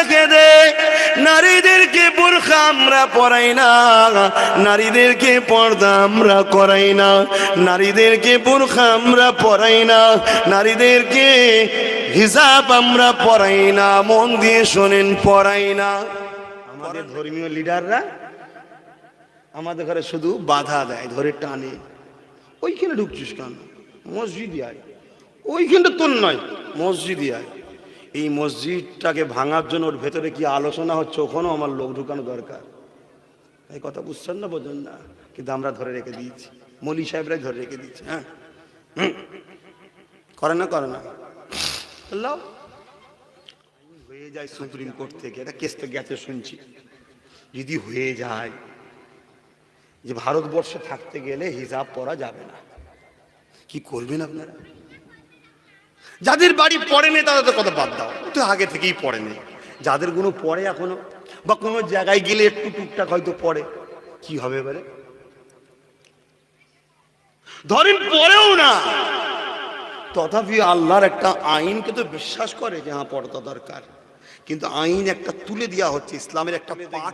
রেখে দে। নারীদেরকে বোরখা আমরা পরাই না, নারীদেরকে পর্দা আমরা করাই না, নারীদেরকে বোরখা আমরা পরাই না, নারীদেরকে হিজাব আমরা পরাই না। মন দিয়ে শোনেন, পরাই না। আমাদের ধর্মীয় লিডাররা আমাদের ঘরে শুধু বাধা দেয়, ধরে টানে। ওইখানে ঢুকছিস কেন? মসজিদই আয়। ওইখানটা তোর নয়, মসজিদই আয়। এই মসজিদটাকে ভাঙার জন্য ওর ভেতরে কি আলোচনা হচ্ছে, ওখানেও আমার লোক ঢুকানো দরকার। এই কথা বুঝছেন না, বোঝেন না? কিন্তু আমরা ধরে রেখে দিয়েছি, মৌলী সাহেবরাই ধরে রেখে দিয়েছে। হ্যাঁ, করে না, করে না। আল্লাহ হয়ে যায় সুপ্রিম কোর্ট থেকে, এটা কেস তো গেছে শুনছি। যদি হয়ে যায় যে ভারতবর্ষে থাকতে গেলে হিজাব পরা যাবে না, কি করবেন আপনারা? যাদের বাড়ি পড়েনি তাদের তো কথা বাদ দাও, তো আগে থেকেই পড়েনি। যাদের কোনো পড়ে এখনো, বা কোনো জায়গায় গেলে একটু টুকটাক হয়তো পড়ে, কি হবে এবারে? ধরেন পড়েও না, তথাপি আল্লাহর একটা আইনকে তো বিশ্বাস করে যে হ্যাঁ পড়া দরকার, কিন্তু আইন একটা তুলে দেওয়া হচ্ছে, ইসলামের একটা পাঠ।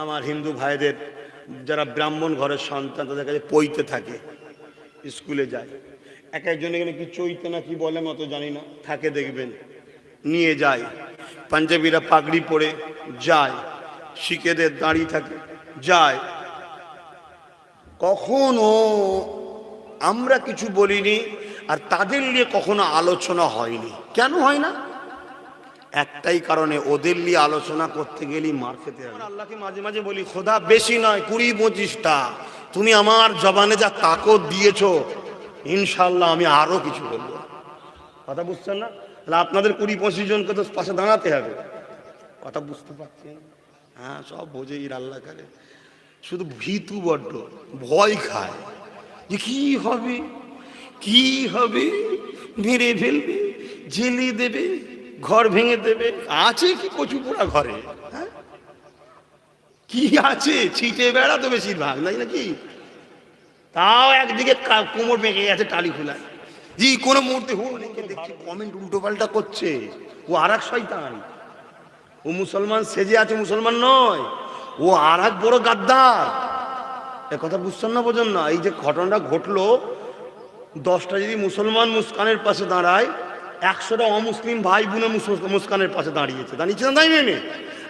আমার হিন্দু ভাইদের যারা ব্রাহ্মণ ঘরের সন্তান, তাদের কাছে পইতে থাকে, স্কুলে যায়, এক একজন এখানে কি চৈতে না কি বলে মতো জানি না, থাকে দেখবেন, নিয়ে যায়। পাঞ্জাবিরা পাগড়ি পরে যায়, শিখেদের দাঁড়িয়ে থাকে, যায়। কখনো আমরা কিছু বলিনি, আর তাদের নিয়ে কখনো আলোচনা হয়নি। কেন হয় না? একটাই কারণে, ওদের নিয়ে আলোচনা করতে গেলেই মার খেতে হবে। আল্লাহকে মাঝে মাঝে বলি, খোদা বেশি নয়, 20-25টা তুমি আমার জবানে যা তাকত দিয়েছো, ইনশাল্লাহ আমি আরো কিছু বলবো। কথা বুঝছেন না? তাহলে আপনাদের 20-25 জনকে তো পাশে দাঁড়াতে হবে। কথা বুঝতে পারছেন? হ্যাঁ, সব বোঝে আল্লাহ করে, শুধু ভীতু বড্ড ভয় খায় যে কি হবে, কি হবে, মেরে ফেলবে, জেলে দেবে, ঘর ভেঙে দেবে। আছে কি কচু পোড়া ঘরে? হ্যাঁ, কি আছে? ছিটে বেড়া তো বেশিরভাগ, নাই নাকি? তাও একদিকে কোমর বেঁকে গেছে টালি খোলায়, জি কোনো মুহূর্তে দেখছি কমেন্ট উল্টো পাল্টা করছে। ও আর এক শয়তান, ও মুসলমান সেজে আছে, মুসলমান নয়, ও আর এক বড় গাদ্দার। এ কথা বুঝছেন না, বোঝেন না? এই যে ঘটনাটা ঘটলো, 10টা যদি মুসলমান মুস্কানের পাশে দাঁড়ায়, 100টা অমুসলিম ভাই বোনে মুস্কানের পাশে দাঁড়িয়েছে, দাঁড়িয়েছে না দাঁড়িয়ে?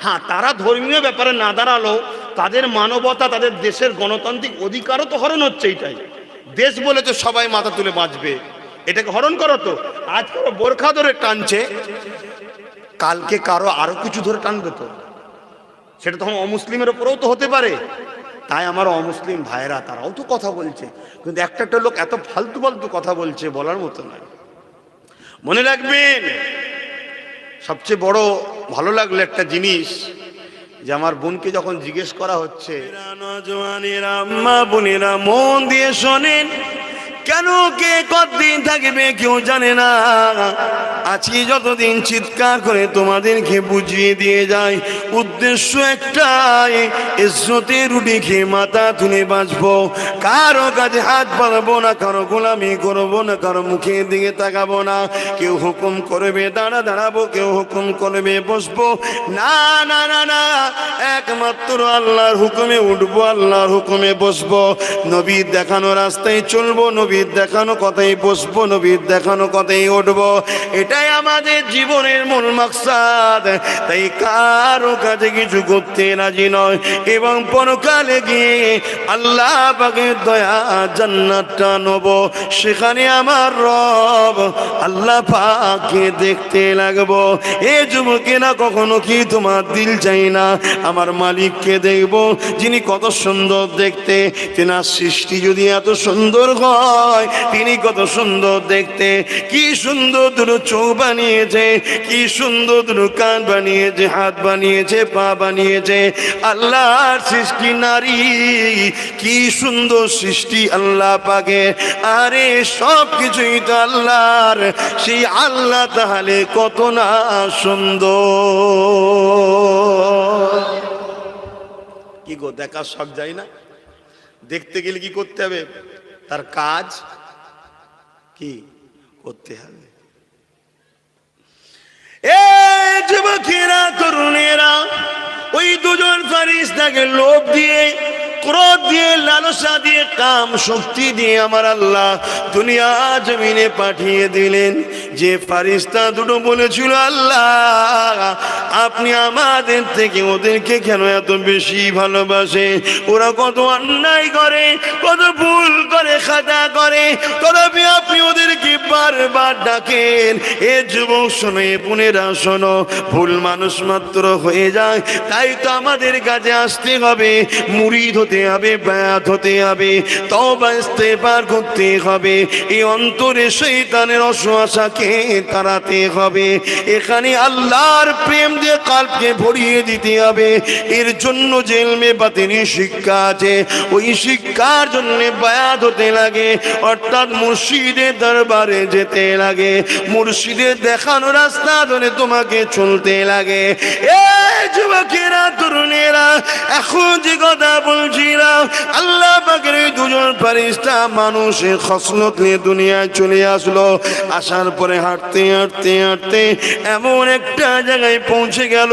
হ্যাঁ, তারা ধর্মীয় ব্যাপারে না দাঁড়ালো, তাদের মানবতা, তাদের দেশের গণতান্ত্রিক অধিকারও তো হরণ হচ্ছে। এইটাই দেশ বলে তো সবাই মাথা তুলে বাঁচবে, এটাকে হরণ করো। তো আজ কারো বোরখা ধরে টানছে, কালকে কারো আরো কিছু ধরে টানবে, তো সেটা তখন অমুসলিমের ওপরেও তো হতে পারে। তাই আমার অমুসলিম ভাইরা তারাও তো কথা বলছে, কিন্তু একটা একটা লোক এত ফালতু ফালতু কথা বলছে, বলার মতো নয়। মনে রাখবেন, সবচেয়ে বড় ভালো লাগলো একটা জিনিস, যে আমার বোনকে যখন জিজ্ঞেস করা হচ্ছে, আম্মা বোনেরা মন দিয়ে শোনেন, কেন কে কতদিন থাকবে কেউ জানে না। আজকে যতদিন চিৎকার করে তোমাদেরকে বুঝিয়ে দিয়ে যায়, উদ্দেশ্য একটাই, ইজ্জতের রুটি খেয়ে মাথা তুলে বাঁচবো, কারো কাছে হাত বাড়াবো না, কারো গোলামি করবো না, কারো মুখের দিকে তাকাবো না। কেউ হুকুম করবে দাঁড়াবো, কেউ হুকুম করবে বসবো, না না না না, একমাত্র আল্লাহর হুকুমে উঠবো, আল্লাহর হুকুমে বসবো, নবীর দেখানো রাস্তায় চলবো, নবীর দেখানো কথাই বসবো, নবীর দেখানো কথাই উঠবো। এটাই আমাদের জীবনের মূল মাকসাদ। তাই কারো কাছে কিছু করতে রাজি নয়, এবং পরকালে গিয়ে আল্লাহ পাকের দয়া জান্নাতটা নেব, সেখানে আমার রব আল্লাহ পাককে দেখতে লাগবো। এ যুবকেরা, কখনো কি তোমার দিল চাই না আমার মালিককে দেখবো, যিনি কত সুন্দর দেখতে, তেনার সৃষ্টি যদি এত সুন্দর হয়, তিনি কত সুন্দর দেখতে, কি সুন্দর দুটো চোখ বানিয়েছে, কি সুন্দর দুটো কান বানিয়েছে, হাত বানিয়েছে, পা বানিয়েছে। আল্লাহর সৃষ্টি নারী, কি সুন্দর সৃষ্টি আল্লাহ পাকে। আরে সব কিছুই তো আল্লাহর, সেই আল্লাহ তাহলে কত না সুন্দর। কি গো, দেখার শখ যায় না? দেখতে গেলে কি করতে হবে? তার কাজ কি করতে হবে। এ যুবকেরা, তরুণী দুজন ফেরেশতাকে লোভ দিয়ে, ক্রোধ দিয়ে, লালসা দিয়ে, কাম শক্তি দিয়ে আমার আল্লাহ দুনিয়া জমিনে পাঠিয়ে দিলেন। যে ফেরেশতা দুটো বলেছিল, আল্লাহ আপনি আমাদের থেকে ওদেরকে কেন এত বেশি ভালোবাসে, ওরা কত অন্যায় করে, কত ভুল করে, খাতা করে, তথাপি আপনি ওদেরকে বারবার ডাকেন। এ যুবক শোনো, এ বোনেরা শোনো, ভুল মানুষ মাত্র হয়ে যায়, তাই তো আমাদের কাছে আসতে হবে, মুরিদ হতে হবে, বায়াত হতে হবে, তওবা ইস্তেগফার করতে হবে, এই অন্তরে শয়তানের অসুয়াশাকে তাড়াতে হবে, এখানে আল্লাহর প্রেম দিয়ে কলবকে ভরিয়ে দিতে হবে। এর জন্য যে ইলমে বাতিনি শিক্ষা আছে, ওই শিক্ষার জন্য বায়াত হতে লাগে, অর্থাৎ মুর্শিদের দরবারে যেতে লাগে, মুর্শিদের দেখানো রাস্তা ধরে তোমাকে চলতে লাগে। এই যুবকেরা, তরুণেরা, এখন যে কথা বলছিলাম, আল্লাহ পাকের দুজন ফেরেশতা মানুষের খসলত নিয়ে দুনিয়ায় চলে আসলো। আসার পরে হাঁটতে হাঁটতে হাঁটতে এমন একটা জায়গায় পৌঁছে গেল,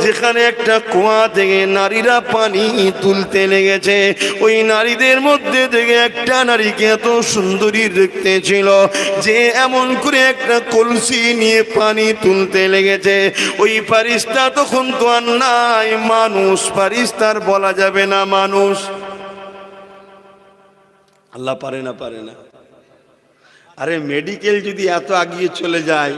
যেখানে একটা কুয়া থেকে নারীরা পানি তুলতে লেগেছে। ওই নারীদের মধ্যে থেকে একটা নারীকে এত সুন্দরী দেখতে ছিল যে এমন করে একটা কলসি নিয়ে পানি তুলতে লেগেছে। ওই ফেরেশতা তখন তো আর নাই, মানুষ, ফেরেশতার বলা যাবে না মানুষ। আল্লাহ পারে না, পারে না। আরে মেডিকেল যদি এত আগিয়ে চলে যায়,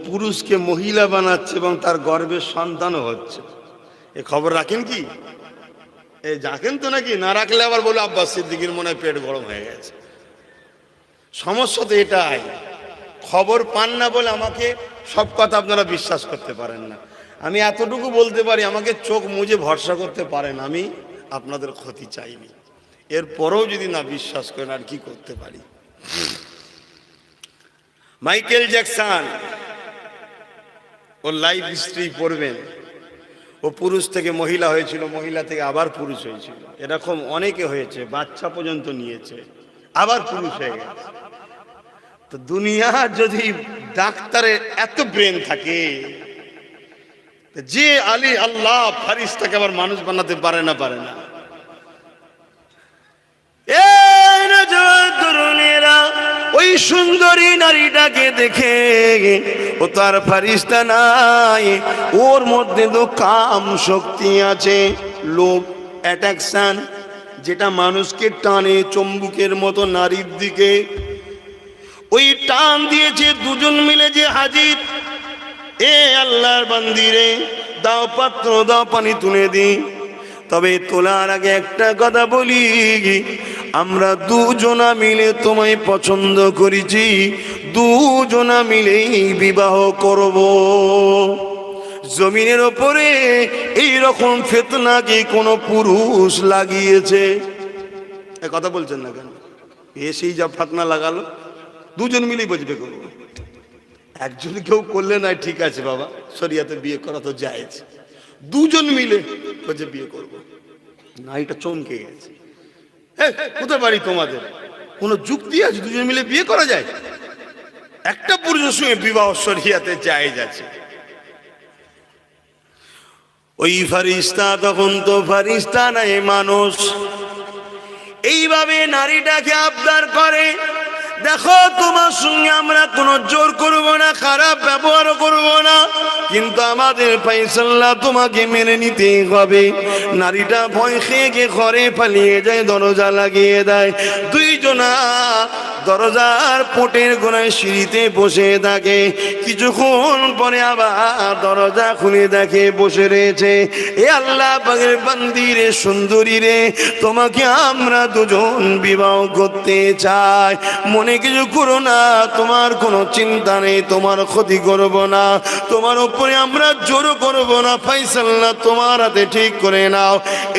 পুরুষকে মহিলা বানাচ্ছে এবং তার গর্ভের সন্তানও হচ্ছে, এ খবর রাখেন কি? এ রাখেন তো নাকি? না রাখলে আবার বলে আব্বাস সিদ্দিকীর মনে হয় পেট গরম হয়ে গেছে। সমস্যা তো এটাই, খবর পান না বলে আমাকে সব কথা আপনারা বিশ্বাস করতে পারেন না। আমি এতটুকু বলতে পারি, আমাকে চোখ মুজে ভরসা করতে পারেন, আমি আপনাদের ক্ষতি চাইনি। এরপরেও যদি না বিশ্বাস করেন, আর কি করতে পারি? মাইকেল জ্যাকসন, ওর লাইফ হিস্ট্রি পড়বেন। ও পুরুষ থেকে মহিলা হয়েছিল, মহিলা থেকে আবার পুরুষ হয়েছিল, এরকম অনেকে হয়েছে, বাচ্চা পর্যন্ত নিয়েছে, আবার পুরুষ হয়ে গেছে। তো দুনিয়া যদি ডাক্তারের এত ব্রেন থাকে, যে আলী আল্লাহ ফেরেশতাকে আবার মানুষ বানাতে পারে না, পারে না? ওই সুন্দরী নারীটাকে দেখে ও তার ফেরেশতা নাই, ওর মধ্যে তো কাম শক্তি আছে, লোভ, অ্যাট্রাকশন, যেটা মানুষকে টানে চুম্বকের মতো নারীর দিকে। ওই টান দিয়েছে, দুজন মিলে যে হাজির, এ আল্লাহর বান্দিরে, দাও পাত্র, দাও পানি তুলে দিই। তবে তোলার আগে একটা কথা বলি, আমরা দুজনা মিলে তোমায় পছন্দ করেছি, দুজনা মিলেই বিবাহ করব। জমিনের ওপরে এইরকম ফিতনা কি কোনো পুরুষ লাগিয়েছে? এ কথা বলছেন না কেন? এসেই যা ফাতনা লাগালো, দুজন মিলেই বুঝবে করবো। একজন কেউ করলে না, ঠিক আছে বাবা, শরিয়াতে বিয়ে করা তো জায়েজ, দুজন মিলে বলছে বিয়ে করব না, এটা চমকে গেছে। কোথায় বাড়ি তোমাদের? কোন যুক্তি আছে দুজন মিলে বিয়ে করা যায়? একটা পুরুষের সঙ্গে বিবাহ শরিয়াতে জায়েজ আছে। ওই ফেরেশতা তখন তো ফেরেশতা নাই, মানুষ। এইভাবে নারীটাকে আবদার করে, দেখো তোমার সঙ্গে আমরা কোনো জোর করব না, খারাপ ব্যবহারও করব না, কিন্তু আমাদের ফায়সালা তোমাকে মেনে নিতেই হবে। নারীটা ভয় খেয়ে গিয়ে ঘরে পালিয়ে যায়, দরজা লাগিয়ে দেয়। দুইজনা দরজার পোটের গোড়ায় সিঁড়িতে বসে থাকে। কিছুক্ষণ পরে আবার দরজা খুলে দেখে বসে রয়েছে। এ আল্লাহ পাকের বান্দি রে, সুন্দরী রে, তোমাকে আমরা দুজন বিবাহ করতে চাই, মনে কিছু করো না, তোমার কোনো চিন্তা নেই, তোমার ক্ষতি করব না, তোমার উপরে আমরা জোর করব না, ফায়সালা তোমার হাতে ঠিক করে নাও।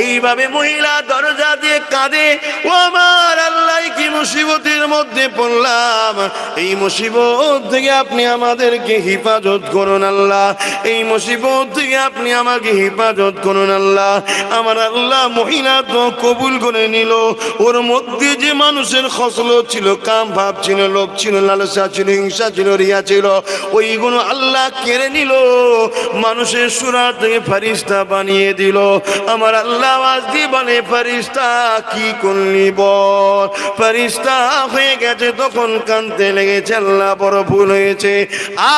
এইভাবে মহিলা দরজা দিয়ে কাঁদে, ও আমার আল্লাহ, কি মুসিবতের মধ্যে পড়লাম, এই মুসিবত থেকে আপনি আমাদেরকে হেফাজত করুন আল্লাহ, এই মুসিবত থেকে আপনি আমাকে হেফাজত করুন আল্লাহ। আমার আল্লাহ মহিলা তো কবুল করে নিল। ওর মধ্যে যে মানুষের খসলত ছিল, কাম ভাব ছিল, লোভ ছিল, লালসা ছিল, হিংসা ছিল, রিয়া ছিল, ওইগুলো আল্লাহ কেড়ে নিল। মানুষের সুরাত থেকে ফেরেশতা বানিয়ে দিল। আমার আল্লাহ আওয়াজ দিয়ে বলে, ফেরেশতা কি করলি বল। ফেরেশতা হয়ে গেছে, তখন কাঁদতে লেগেছে, আল্লাহ বড় ভুল হয়েছে,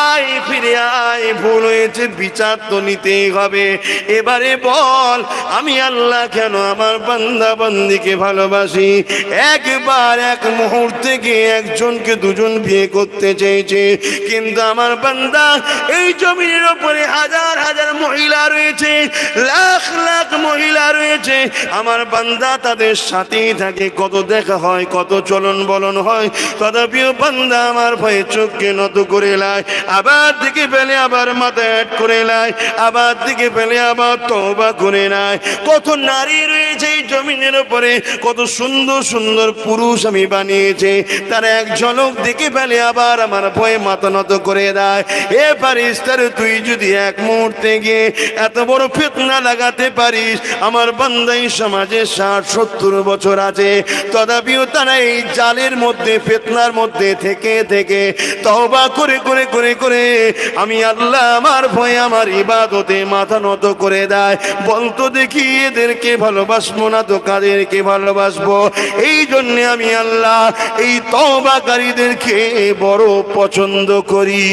আয় ফিরে আয়, ভুল হয়েছে, বিচার তো নিতেই হবে। এবারে বল আমি আল্লাহ কেন আমার বান্দা বান্দিকে ভালোবাসি। একবার এক মুহূর্তে গিয়ে একজনকে দুজন বিয়ে করতে চেয়েছে, কিন্তু আমার বান্দা এই জমিনের উপরে হাজার হাজার মহিলা রয়েছে, লাখ লাখ মহিলা রয়েছে। আমার বান্দা তাদের সাথেই থাকে, কত দেখা হয়, কত চলন বলন হয়, তথাপিও বান্দা আমার ভয়ে চোখকে নত করে লাই, আবার দিকে ফেলে আবার মাথা অ্যাড করে লাই, আবার দিকে ফেলে আবার তওবা করে নেয়। কত নারী রয়েছে এই জমিনের উপরে, কত সুন্দর সুন্দর পুরুষ আমি বানিয়েছে, তার এক ঝলক দেখে ফেলে আবার আমার ভয়ে মাথা নত করে দেয়। এ ফেরেশতার তুই যদি এক মুহূর্তে গিয়ে এত বড় ফিতনা লাগাতে পারিস, আমার বান্দাই সমাজে 60-70 বছর আছে, তথাপিও তারা এই জালের মধ্যে ফিতনার মধ্যে থেকে থেকে তওবা করে করে করে করে আমি আল্লাহ আমার ভয়ে আমার ইবাদতে মাথা নত করে দেয়। বলতো দেখি এদেরকে ভালোবাসবো না তো কাদেরকে ভালোবাসবো? এই জন্যে আমি আল্লাহ এই তওবাকারীদেরকে বড় পছন্দ করি।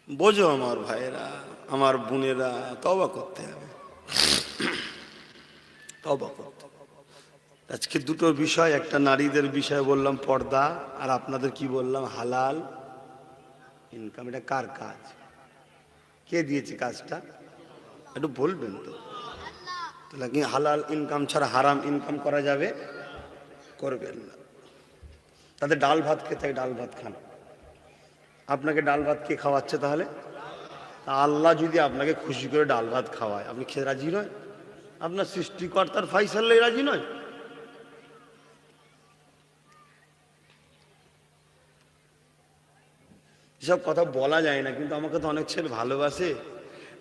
বোঝো আমার ভাইয়েরা, আমার বোনেরা, তওবা করতে হবে, তওবা করতে হবে। আজকে দুটো বিষয়, একটা নারীদের বিষয় বললাম পর্দা, আর আপনাদের কি বললাম হালাল ইনকাম। এটা কার কাজ? কে দিয়েছে কাজটা? একটু বলবেন তো। তাহলে কি হালাল ইনকাম ছাড়া হারাম ইনকাম করা যাবে? করবেন না। তাদের ডাল ভাত খেতে হয়, ডাল ভাত খান। আপনাকে ডাল ভাত কে খাওয়াচ্ছে তাহলে? আল্লাহ যদি আপনাকে খুশি করে ডাল ভাত খাওয়ায়, আপনি খেয়ে রাজি নয়? আপনার সৃষ্টিকর্তার ফয়সালে রাজি নয়? এসব কথা বলা যায় না, কিন্তু আমাকে তো অনেক ছেলে ভালোবাসে,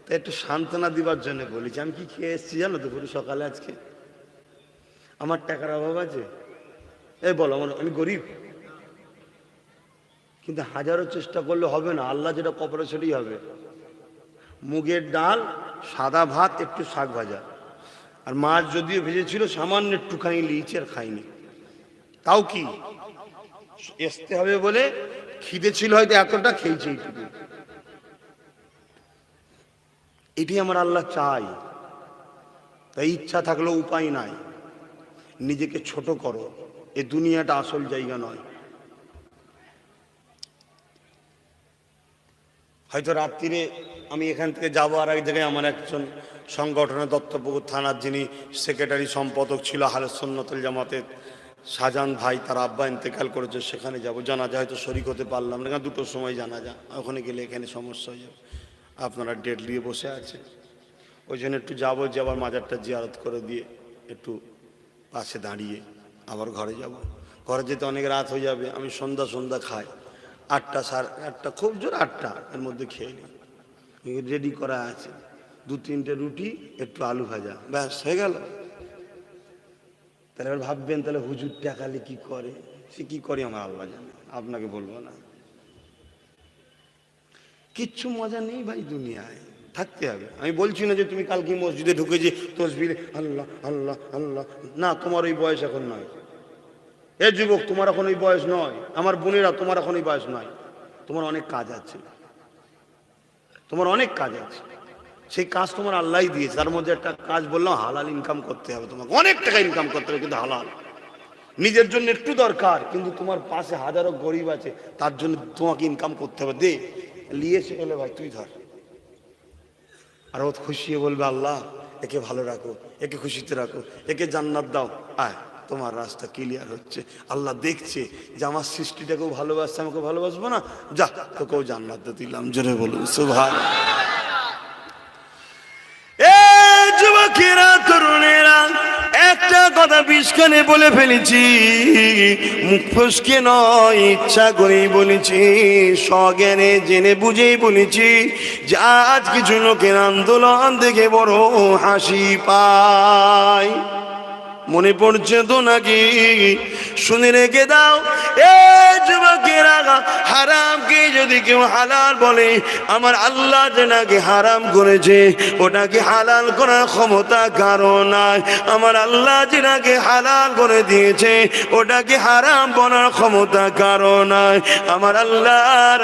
তাই একটু সান্ত্বনা দিবার জন্য বলেছি। আমি কি খেয়ে এসেছি জানো দুপুরে সকালে? আজকে আমার টাকার অভাব আছে, এই বলো আমি গরিব, কিন্তু হাজারো চেষ্টা করলে হবে না। আল্লাহ যেটা কপালে সেটাই হবে। মুগের ডাল, সাদা ভাত, একটু শাক ভাজা, আর মাছ যদিও ভেজেছিল সামান্য একটুখানি লিয়েছি, আর খাইনি। তাও কি আসতে হবে বলে খিদে ছিল হয়তো এতটা, খেয়েছি এইটুকু। এটি আমার আল্লাহ চাই। তাই ইচ্ছা থাকলেও উপায় নাই। নিজেকে ছোট করো, এ দুনিয়াটা আসল জায়গা নয়। হয়তো রাত্রিরে আমি এখান থেকে যাবো, আর এক জায়গায় আমার একজন সংগঠনের দত্তপুকুর থানার যিনি সেক্রেটারি সম্পাদক ছিল আহলে সুন্নাতুল জামাতের শাহজাহান ভাই, তার আব্বা ইন্তেকাল করেছে, সেখানে যাব। জানাজা হয়তো শরীক হতে পারলাম না, 2টোর সময় জানাজা, ওখানে গেলে এখানে সমস্যা হয়ে যাবে। আপনারা ডেট নিয়ে বসে আছে, ওই জন্য একটু যাবো, যে আবার মাজারটা জিয়ারত করে দিয়ে একটু পাশে দাঁড়িয়ে আবার ঘরে যাব। ঘরে যেতে অনেক রাত হয়ে যাবে। আমি সন্ধ্যা খাই, 8টা 8:30, খুব জোর 8টা, এর মধ্যে খেয়ে নিই। রেডি করা আছে 2-3টে রুটি, একটু আলু ভাজা, ব্যাস হয়ে গেল। তাহলে এবার ভাববেন, তাহলে হুজুর টাকালে কি করে? সে কি করে আমার আল্লাহ জানে, আপনাকে বলবো না। কিচ্ছু মজা নেই ভাই দুনিয়ায়, থাকতে হবে। আমি বলছি না যে তুমি কালকে মসজিদে ঢুকে যে তসবিহ আল্লাহ আল্লাহ আল্লাহ, না, তোমার ওই বয়স এখন নয়। এ যুবক, তোমার এখন ওই বয়স নয়। আমার বোনেরা, তোমার এখন ওই বয়স নয়। তোমার অনেক কাজ আছে, তোমার অনেক কাজ আছে। সেই কাজ তোমার আল্লাহই দিয়েছে। তার মধ্যে একটা কাজ বললাম, হালাল ইনকাম করতে হবে। তোমাকে অনেক টাকা ইনকাম করতে হবে, কিন্তু হালাল। নিজের জন্য একটু দরকার, কিন্তু তোমার পাশে হাজারো গরিব আছে, তার জন্য তোমাকে ইনকাম করতে হবে। দে নিয়ে এসে গেলে ভাই তুই ধর, আর ও খুশি বলবে আল্লাহ একে ভালো রাখো, একে খুশিতে রাখো, একে জান্নাত দাও। আয়, তোমার রাস্তা ক্লিয়ার হচ্ছে। আল্লাহ দেখছে যে আমার সৃষ্টিটাকেও ভালোবাসছে, আমাকে ভালোবাসবো না, যা তোকেও জান্নাত দিলাম। জোরে বলুন সুবহানাল্লাহ। যুবকেরা, তরুণেরা, একটা কথা বিষখানে বলে ফেলেছি, মুখ ফসকে নয়, ইচ্ছা করেই বলেছি, সজ্ঞানে জেনে বুঝেই বলেছি যে আজ কিছু লোকের আন্দোলন দেখে বড় হাসি পায়। মনে পড়ছে তো নাকি? শুনে রেখে দাও এ যুবকেরা, হারামকে যদি কেউ হালাল বলে, আমার আল্লাহ যেটাকে হারাম করেছে ওটাকে হালাল করার ক্ষমতা কারো নাই। আমার আল্লাহ যেটাকে হালাল করে দিয়েছে ওটাকে হারাম বলার ক্ষমতা কারো নাই। আমার আল্লাহর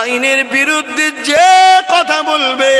আইনের বিরুদ্ধে যে কথা বলবে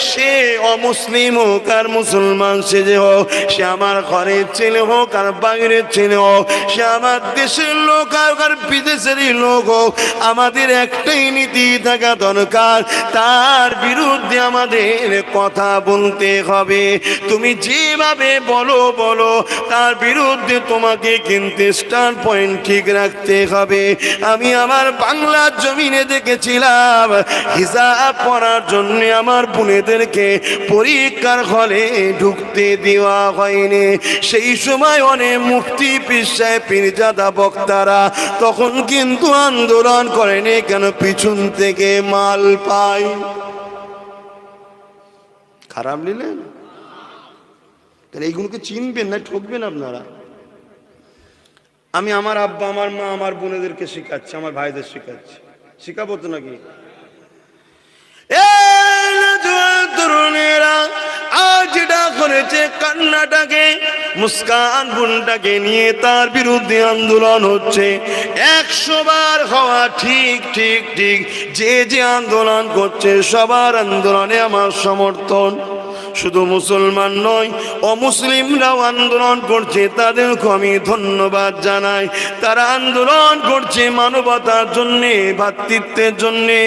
সে অমুসলিম হোক আর মুসলমান সেজে হোক, সে আমার ঘরের ছেলে হোক আর বাইরের ছেলে হোক, সে আমার দেশের লোক হোক আর বিদেশেরই লোক হোক, আমাদের একটাই নীতি থাকা দরকার, তার বিরুদ্ধে আমাদের কথা বলতে হবে। তুমি যেভাবে বলো বলো, তার বিরুদ্ধে তোমাকে কিন্তু স্ট্যান্ড পয়েন্ট ঠিক রাখতে হবে। আমি আমার বাংলার জমিনে দেখেছিলাম হিজাব পরার জন্য আমার বোনেদেরকে পরীক্ষার হলে ঢুকতে দেওয়া হয়নি। সেই সময় অনেক মুফতি পীর সাহেব পীরজাদা বক্তারা তখন কিন্তু আন্দোলন করেনি, কেন পিছন থেকে মাল পায়। খারাপ নিলেন? তাহলে এইগুলোকে চিনবেন না, ঠকবেন আপনারা। আমি আমার আব্বা, আমার মা, আমার বোনেদেরকে শেখাচ্ছি, আমার ভাইদের শেখাচ্ছি, শেখাবো তো নাকি? তরুণেরা আজ যেটা করেছে, কান্নাটাকে মুস্কান বোনটাকে নিয়ে তার বিরুদ্ধে আন্দোলন হচ্ছে। 100 বার হওয়া ঠিক ঠিক ঠিক, যে যে আন্দোলন করছে সবার আন্দোলনে আমার সমর্থন। শুধু মুসলমান নয়, অমুসলিমরাও আন্দোলন করছে, তাদেরকে আমি ধন্যবাদ জানাই। তারা আন্দোলন করছে মানবতার জন্যে, ভ্রাতৃত্বের জন্যে,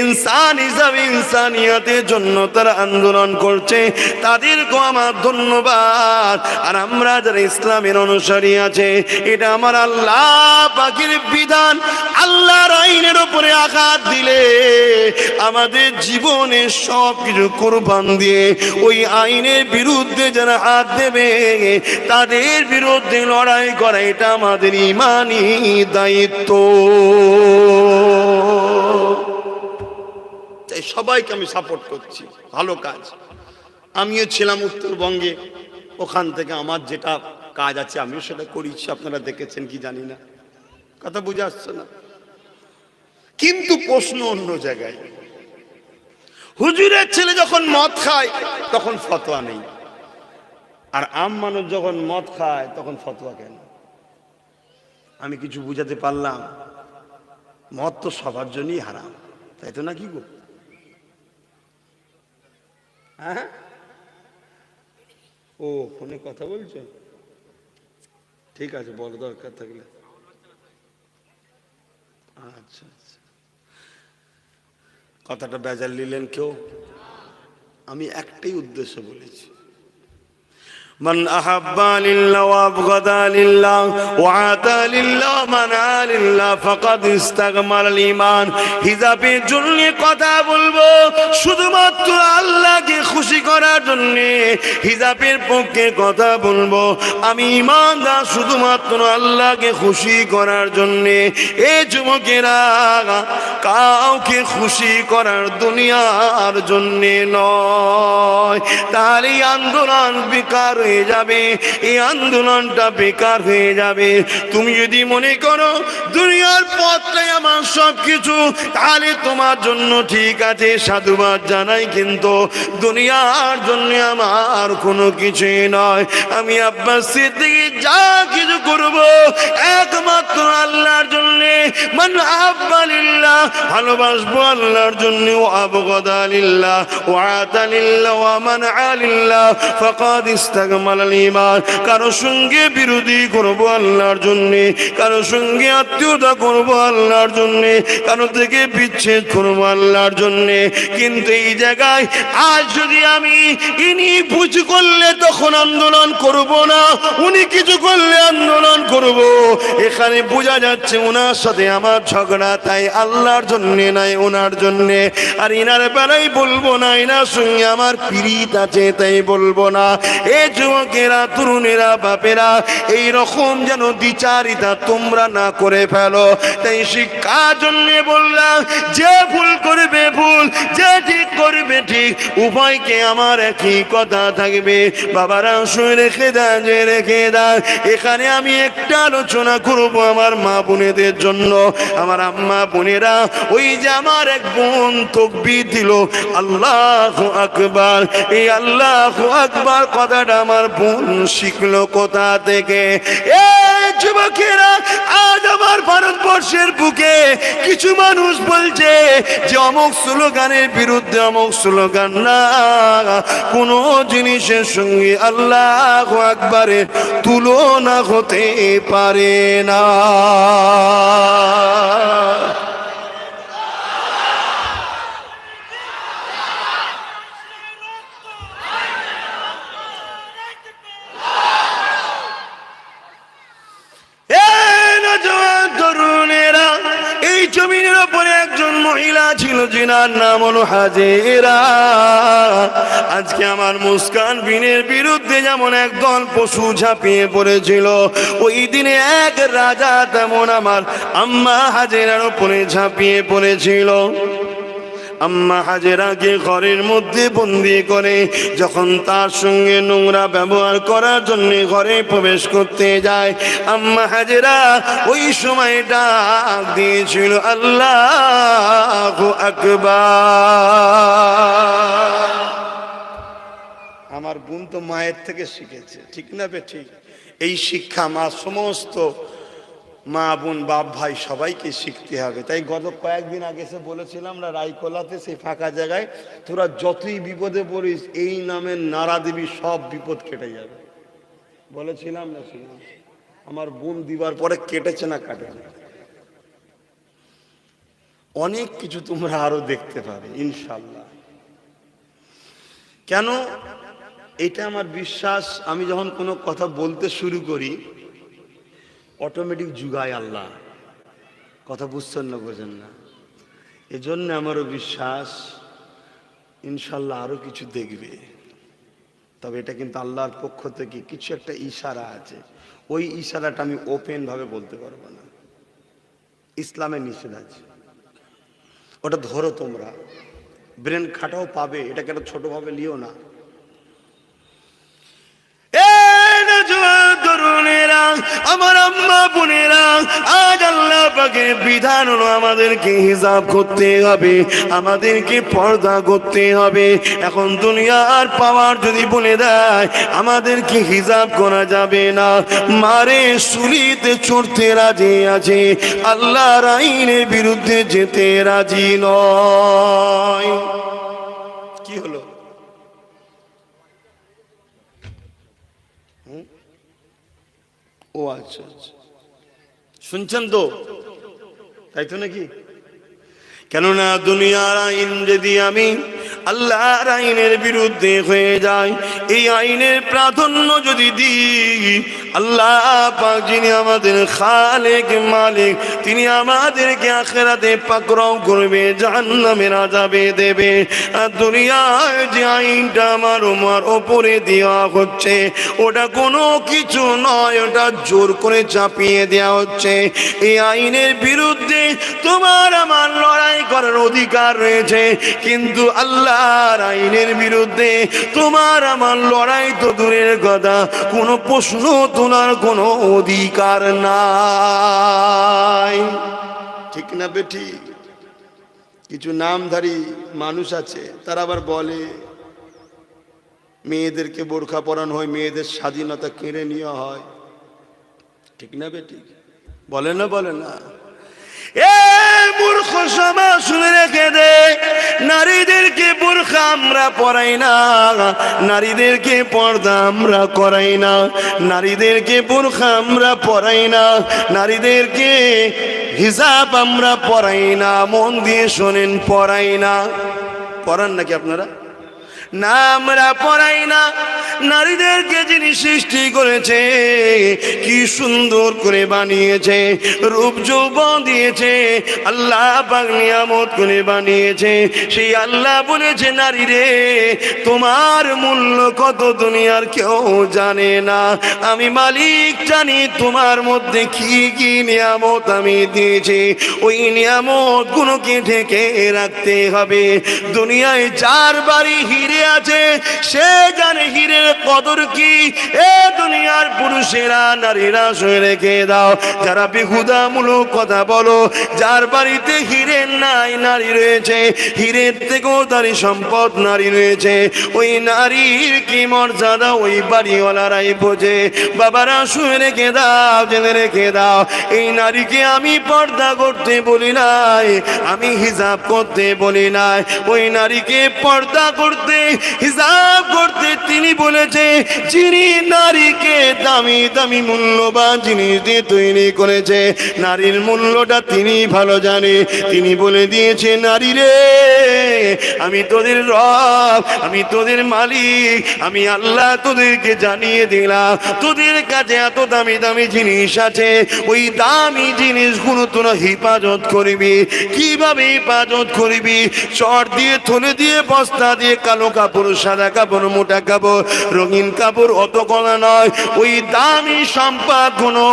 ইনসান হিসাবে ইনসানিয়াতের জন্য তারা আন্দোলন করছে, তাদেরকেও আমার ধন্যবাদ। আর আমরা যারা ইসলামের অনুসারী আছে, এটা আমার আল্লাহ পাকের বিধান। আল্লাহর আইনের উপরে আঘাত দিলে আমাদের জীবনে সব কিছু কুরবান দিয়ে ওই আইনের বিরুদ্ধে যারা হাত দেবে তাদের বিরুদ্ধে লড়াই করা, এটা আমাদের ঈমানি দায়িত্ব। তাই সবাইকে আমি সাপোর্ট করছি, ভালো কাজ। আমিও ছিলাম উত্তরবঙ্গে, ওখান থেকে আমার যেটা কাজ আছে আমিও সেটা করেছি, আপনারা দেখেছেন কি জানি না, কথা বুঝে আসছে না। কিন্তু প্রশ্ন অন্য জায়গায়। হুজুরের ছেলে যখন মদ খায় তখন ফতোয়া নেই, আর আম মানুষ যখন মদ খায় তখন ফতোয়া কেন? আমি কিছু বুঝাতে পারলাম? মদ তো সবার জন্যই হারাম, তাই তো নাকি গো? হ্যাঁ, ও ফোনে কথা বলছো, ঠিক আছে, বলো দরকার থাকলে। আচ্ছা আচ্ছা, কথাটা বেজার নিলেন কেউ? আমি একটাই উদ্দেশ্য বলেছি, মান আহাব্বা লিল্লাহ ওয়া আবগাদা লিল্লাহ ওয়া আতা লিল্লাহ মানা লিল্লাহ ফাকাদ ইস্তাকমালাল ঈমান। হিজাবের জন্য কথা বলবো শুধুমাত্র আল্লাহকে খুশি করার জন্য, হিজাবের পক্ষে কথা বলবো আমি ঈমানদার শুধুমাত্র আল্লাহকে খুশি করার জন্য। এই যুবকেরা, কাউকে খুশি করার দুনিয়ার জন্য নয়, তাহলে আন্দোলন বেকার হয়ে যাবে, এই আন্দোলনটা বেকার হয়ে যাবে। তুমি যদি মনে করো দুনিয়ার পথটাই আমার সবকিছু, তাহলে তোমার জন্য ঠিক আছে, সাধুবাদ জানাই, কিন্তু দুনিয়ার জন্য আমার কোনো কিছুই নয়। আমি আব্বাস সিদ্দিক যা কিছু করব একমাত্র আল্লাহর জন্য। মান আহাব্বা লিল্লাহ, ভালোবাসবো আল্লাহর জন্য, ওয়া আবগাদা লিল্লাহ ওয়া আতা লিল্লাহ ওয়া মানা লিল্লাহ ফাকাদ ইস্তাকমালাল ঈমান। কারো সঙ্গে বিরোধী করব আল্লাহর জন্য, কারো সঙ্গে আত্মীয়তা করব আল্লাহর জন্য, কারো থেকে বিচ্ছেদ করব আল্লাহর জন্য। কিন্তু এই জায়গায় আজ যদি আমি ইনি বুঝ করলে তখন আন্দোলন করব না, উনি কিছু করলে আন্দোলন করব, এখানে বোঝা যাচ্ছে ওনার সাথে আমার ঝগড়া। তাই আল্লাহর জন্যে নাই ওনার জন্যে, আর ইনার বেলায় বলবো না ইনার সঙ্গে আমার পীড়িত আছে তাই বলবো না। এ যুবকেরা, তরুণেরা, বাপেরা, এই রকম যেন দ্বিচারিতা তোমরা না করে ফেলো। তাই শিক্ষার জন্যে বললাম, যে ভুল করবে ভুল, যে ঠিক করবে ঠিক, উভয়কে আমার একই কথা থাকবে। বাবারা শুনে রেখে দেন, যে রেখে দেন, এখানে আমি একটা আলোচনা করবো আমার মা বোনেদের জন্য। আমার আম্মা বোনেরা, ওই যে আমার এক বোন তাকবীর দিল, আল্লাহু আকবার, এই আল্লাহু আকবার কথাটা আমার বোন শিখলো কোথা থেকে? এই যুবকেরা, আজ আমার ভারতবর্ষের বুকে কিছু মানুষ বলছে যে অমুক স্লোগানের বিরুদ্ধে অমুক স্লোগান না, কোন জিনিসের সঙ্গে আল্লাহু আকবারের তুলনা হতে পারে না। এই জমিনের উপরে একজন মহিলা ছিল, যিনার নাম হলো হাজেরা। আজকে আমার মুস্কান বিনের বিরুদ্ধে যেমন একদল পশু ঝাঁপিয়ে পড়েছিল, ওই দিনে এক রাজা তেমন আমার আম্মা হাজেরার উপরে ঝাঁপিয়ে পড়েছিল। আম্মা হাজেরাকে ঘরের মধ্যে বন্দি করে যখন তার সঙ্গে নোংরা ব্যবহার করার জন্য ঘরে প্রবেশ করতে যায়, আম্মা হাজেরা ওই সময় ডাক দিয়েছিল আল্লাহু আকবার। আমার বোন তো মায়ের থেকে শিখেছে, ঠিক না বে ঠিক? এই শিক্ষা মা সমস্ত মা বোন বাপ ভাই সবাইকে শিখতে হবে। তাই গত কয়েকদিন আগে এসে বলেছিলাম আমরা রায়কোলাতে, সেই ফাঁকা জায়গায়, তোরা যতই বিপদে পড়িস এই নামের নারা দিবি, সব বিপদ কেটে যাবে। বলেছিলাম না? ছিলাম। আমার বোন দিবার পরে কেটেছে না কাটেছে? অনেক কিছু তোমরা আরো দেখতে পাবে ইনশাল্লাহ। কেন? এটা আমার বিশ্বাস, আমি যখন কোনো কথা বলতে শুরু করি অটোমেটিক যুগায় আল্লাহ। কথা বুঝছেন না, বোঝেন না? এজন্য আমারও বিশ্বাস ইনশাল্লাহ আরো কিছু দেখবে। তবে এটা কিন্তু আল্লাহর পক্ষ থেকে কিছু একটা ইশারা আছে, ওই ইশারাটা আমি ওপেন ভাবে বলতে পারবো না, ইসলামের নিষেধ আছে। ওটা ধরো তোমরা, ব্রেন খাটাও পাবে, এটাকে একটা ছোটভাবে লিও না। আমার আম্মা বোনেরা, আজ আল্লাহ পাকের বিধান হলো আমাদেরকে হিজাব করতে হবে, আমাদেরকে পর্দা করতে হবে। এখন দুনিয়ার পাওয়ার যদি বলে দেয় আমাদেরকে হিজাব করা যাবে না, মারে সুলিতে চড়তে রাজি আছে, আল্লাহর আইনের বিরুদ্ধে যেতে রাজি নয়। কি হলো? ও আচ্ছা আচ্ছা, শুনছেন তো? তাই তো নাকি? কেননা দুনিয়ার আইন যদি আমি আল্লাহর আইনের বিরুদ্ধে হয়ে যায়, এই আইনের প্রাধান্য যদি দিই, আল্লাহ পাক যিনি আমাদের খালেক মালিক, তিনি আমাদেরকে আখিরাতে পাকড়াও করবে, জাহান্নামের আযাবে দেবে। আর দুনিয়ায় যে আইনটা আমার ওপরে দেওয়া হচ্ছে, ওটা কোনো কিছু নয়, ওটা জোর করে চাপিয়ে দেওয়া হচ্ছে। এই আইনের বিরুদ্ধে তোমার আমার লড়াই করার অধিকার রয়েছে, কিন্তু আল্লাহর আইনের বিরুদ্ধে তোমার আমার লড়াই তো দূরের কথা, কোনো প্রশ্ন তোলার কোনো অধিকার নাই। ঠিক না বেটি? কিছু নামধারী মানুষ আছে, তারা আবার বলে মেয়েদেরকে বোরখা পরানো হয়, মেয়েদের স্বাধীনতা কেড়ে নেওয়া হয়। ঠিক না বেটি? বলে না? বলে না? মূর্খ সমাজ শুনে রেখে দে, নারীদেরকে বোরখা আমরা পরাই না, নারীদেরকে পর্দা আমরা করাই না, নারীদেরকে বোরখা আমরা পরাই না, নারীদেরকে হিজাব আমরা পরাই না। মন দিয়ে শোনেন, পরাই না। পরান নাকি আপনারা? না আমরা পড়াই না। নারীদেরকে যিনি সৃষ্টি করেছে কি সুন্দর করে বানিয়েছে, রূপ যৌবন দিয়েছে, আল্লাহ পাক নিয়ামত করে বানিয়েছে। সেই আল্লাহ বলেছে নারী রে তোমার মূল্য কত দুনিয়ার কেউ জানে না, আমি মালিক জানি তোমার মধ্যে কি কি নিয়ামত আমি দিয়েছি। ওই নিয়ামত গুলোকে ঢেকে রাখতে হবে। দুনিয়ায় যার বাড়ি হিরে আছে সে জানে হিরের কদর কি। এ দুনিয়ার পুরুষেরা নারীরা শুনে রেখে দাও, যারা বেহুদামূলক কথা বলো, যার বাড়িতে হিরে নাই নারী রয়েছে, হিরের থেকেও তারই সম্পদ নারী রয়েছে, ওই নারীর কি মর্যাদা ওই বাড়িওয়ালারাই বোঝে। বাবারা শুনে রেখে দাও, জেনে রেখে দাও, এই নারীকে আমি পর্দা করতে বলি নাই, আমি হিজাব করতে বলি নাই। ওই নারীকে পর্দা করতে হিজাব করতে তিনি বলেছে যিনি নারীকে দামি দামি মূল্যবান জিনিস দিয়ে তৈরি করেছে, নারীর মূল্যটা তিনি ভালো জানে। তিনি বলে দিয়েছে নারী রে আমি তোদের রব, আমি তোদের মালিক, আমি আল্লাহ তোদেরকে জানিয়ে দিলাম তোদের কাছে এত দামি দামি জিনিস আছে, ওই দামি জিনিসগুলো তোরা হেফাজত করবি। কিভাবে হেফাজত করবি? চট দিয়ে, থলে দিয়ে, বস্তা দিয়ে, কালো কাপড়, সাদা কাপড়, মোটা কাপড়, রঙিন কাপড়, অত কলা নয়। ওই দামি সম্পদগুলো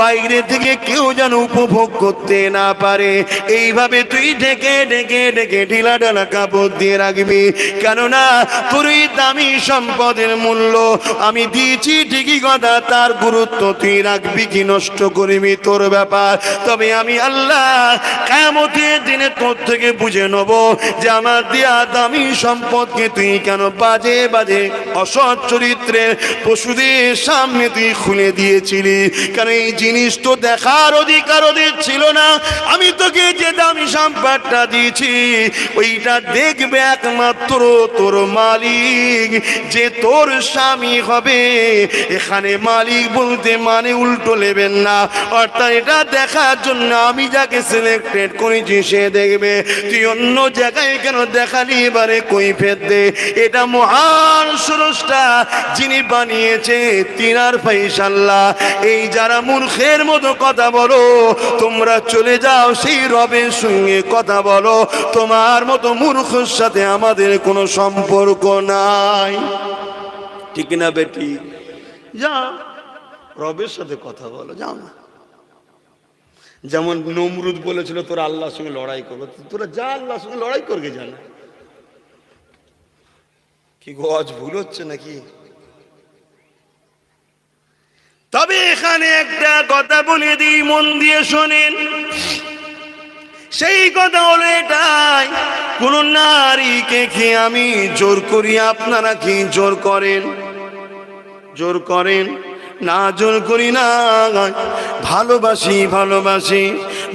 বাইরে থেকে কেউ যেন উপভোগ করতে না পারে, এইভাবে তুই ঢেকে ঢেকে ঢেকে ঢিলা ঢালা কাপড় দিয়ে রাখবি। কেননা তোর এই দামি সম্পদের মূল্য আমি দিয়েছি ঠিকই কথা, তার গুরুত্ব তুই রাখবি কি নষ্ট করবি তোর ব্যাপার। তবে আমি আল্লাহ কিয়ামতের দিনে তোর থেকে বুঝে নেব যে আমার দেয়া দামি সম্পদকে তুই কেন বাজে বাজে অসৎ চরিত্রের পশুদের সামনে তুই খুলে দিয়েছিলি। কারণ এই জিনিস তো দেখার অধিকার ওদের ছিল না। আমি তোকে যে দামি সম্পদটা দিয়েছি ওইটা দেখবে একমাত্র তোর মালিক, যে তোর স্বামী হবে। এখানে মালিক বলতে মানে উল্টো নেবেন না, অর্থাৎ এটা দেখার জন্য আমি যাকে সিলেক্টেড করেছি সে দেখবে। তুই অন্য জায়গায় কেন দেখালি? এবারে কৈফিয়ত দে। এটা মহান স্রষ্টা যিনি বানিয়েছে তিনার ফয়সালা। এই যারা মূর্খের মতো কথা বলো তোমরা চলে যাও সেই রবের সঙ্গে কথা বলো, তোমার মতো মূর্খের সাথে আমাদের কোনো সম্পর্ক নাই। ঠিক না বেটি? যাও রবের সাথে কথা বলো, যাও না। যেমন নমরুদ বলেছিল তোরা আল্লাহর সঙ্গে লড়াই করবে, তোরা যা আল্লাহর সঙ্গে লড়াই করবে জানা। কি গজ ভুল হচ্ছে নাকি? তবে এখানে একটা কথা বলে দিই, মন দিয়ে শোনেন। সেই কথা হলো এটাই, কোন নারীকে কি আমি জোর করি? আপনারা কি জোর করেন? জোর করেন না? জোর করি না, ভালোবাসি ভালোবাসি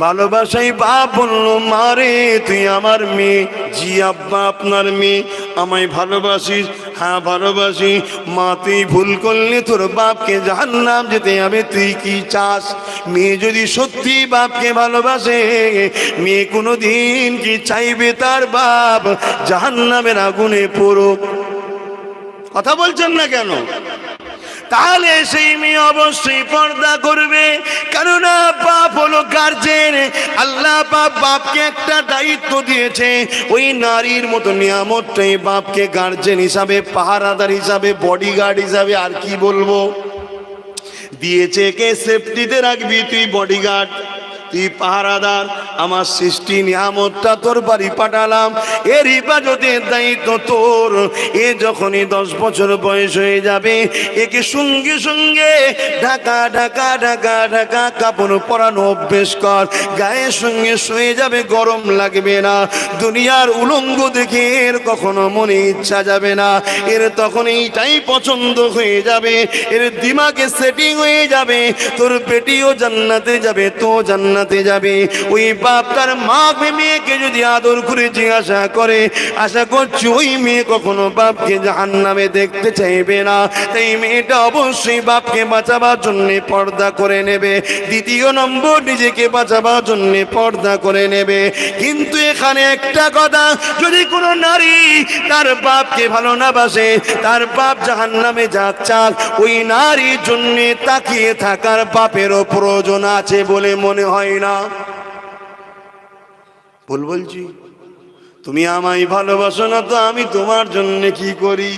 ভালোবাসাই। বাপ বললো মারে তুই আমার মেয়ে। জি আব্বা আপনার মেয়ে, আমায় ভালোবাসিস? হ্যাঁ ভালোবাসি। মা তুই ভুল করলে তোর বাপকে জাহান্নাম যেতে হবে, তুই কি চাস? মেয়ে যদি সত্যি বাপকে ভালোবাসে, মেয়ে কোনোদিন কি চাইবে তার বাপ জাহান্নামের আগুনে পড়ুক? কথা বলছেন না কেন? তাহলে সেই মেয়ে অবশ্যই পর্দা করবে, কেননা বাপ হলো গার্জেন। আল্লাহ বাপকে একটা দায়িত্ব দিয়েছে, ওই নারীর মতো নিয়ামতটাই বাপকে গার্জেন হিসাবে, পাহারাদার হিসাবে, বডিগার্ড হিসাবে, আর কি বলবো, দিয়েছে। কে সেফটিতে রাখবি? তুই বডিগার্ড, তুই পাহারাদার। আমার সৃষ্টি নিয়ামতটা তোর বাড়ি পাঠালাম, এর হেফাজতের দায়িত্ব তোর। এ যখনই 10 বছর বয়স হয়ে যাবে, একে সঙ্গে সঙ্গে ঢাকা ঢাকা ঢাকা ঢাকা কাপড় পরানো অভ্যেস কর। গায়ের সঙ্গে শুয়ে যাবে, গরম লাগবে না। দুনিয়ার উলঙ্গ দেখে এর কখনো মনে ইচ্ছা যাবে না, এর তখন এইটাই পছন্দ হয়ে যাবে। এর দিমাগে সেটিং হয়ে যাবে, তোর বেটিও জান্নাতে যাবে, তো জান্নাত জান্নাতে যাবে। ওই বাপ তার মা মেয়েকে যদি আদর করে জিজ্ঞাসা করে, আশা করছি ওই মেয়ে কখনো বাপকে জাহান্নামে দেখতে চাইবে না। তাই মেয়েটা অবশ্যই বাপকে বাঁচাবার জন্য পর্দা করে নেবে। দ্বিতীয় নম্বর, নিজেকে বাঁচাবার জন্য পর্দা করে নেবে। কিন্তু এখানে একটা কথা, যদি কোনো নারী তার বাপকে ভালো না বাসে, তার বাপ জাহান্নামে যাক চাক, ওই নারীর জন্য তাকিয়ে থাকার বাপেরও প্রয়োজন আছে বলে মনে হয় না। বলছি তুমি আমায় ভালোবাসো না তো আমি তোমার জন্য কি করি?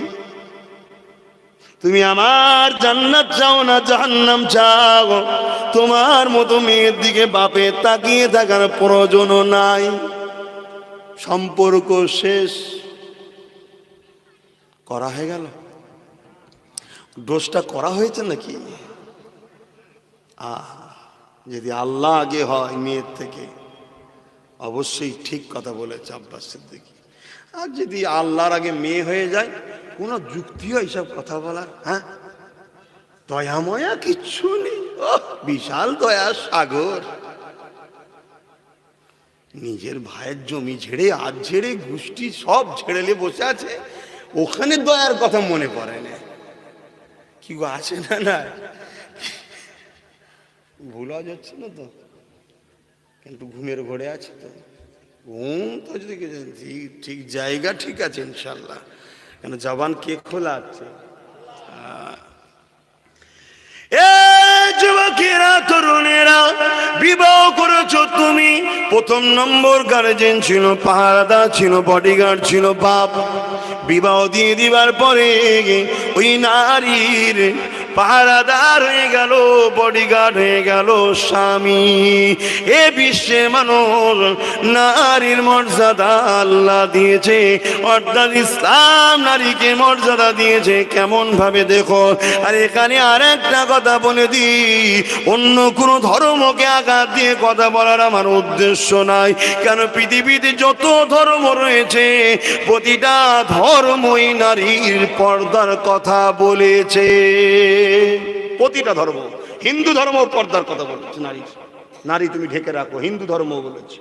তুমি আমার জান্নাত চাও না জাহান্নাম চাও, তোমার মতো মেয়ের দিকে বাপে তাকিয়ে থাকার প্রয়োজনও নাই। সম্পর্ক শেষ করা হয়ে গেল। দোষটা করা হয়েছে নাকি? যদি আল্লাহ আগে হয় মেয়ের থেকে, অবশ্যই ঠিক কথা বলেছে আব্বাস সিদ্দিকী। আর যদি আল্লাহর আগে মেয়ে হয়ে যায়, কোনো যুক্তিও এইসব কথা বলার? হ্যাঁ, দয়াময়া কিচ্ছু নেই। বিশাল দয়ার সাগর। নিজের ভাইয়ের জমি ঝেড়ে আজ ঝেড়ে গোষ্ঠী সব ঝেড়েলে বসে আছে, ওখানে দয়ার কথা মনে পড়ে না। কি গো, আছে না? না ভুলা যাচ্ছে না তো, কিন্তু ঘুমের ঘোরে আছে তো। ঘুম তো যদি ঠিক জায়গা ঠিক আছে ইনশাল্লাহ, কেন জবান কে খোলা আছে। যুবকেরা, তরুণেরা, বিবাহ করেছো তুমি, প্রথম নম্বর গার্জেন ছিল, পাহারাদার ছিল, বডিগার্ড ছিল বাপ। বিবাহ দিয়ে দিবার পরে ওই নারীর পাহারাদার হয়ে গেল, বডিগার্ড হয়ে গেল স্বামী। এ বিশ্বে মানুষ নারীর মর্যাদা আল্লাহ দিয়েছে, অর্থাৎ ইসলাম নারীকে মর্যাদা দিয়েছে। কেমন ভাবে দেখো। আর এখানে আর একটা কথা বলে দিই, অন্য কোনো ধর্মকে আঘাত দিয়ে কথা বলার আমার উদ্দেশ্য নাই। কেন, পৃথিবীতে যত ধর্ম রয়েছে প্রতিটা ধর্মই নারীর পর্দার কথা বলেছে। প্রতিটা ধর্ম, হিন্দু ধর্ম পর্দার কথা বলেছে, নারী নারী তুমি ঢেকে রাখো, হিন্দু ধর্ম বলেছে,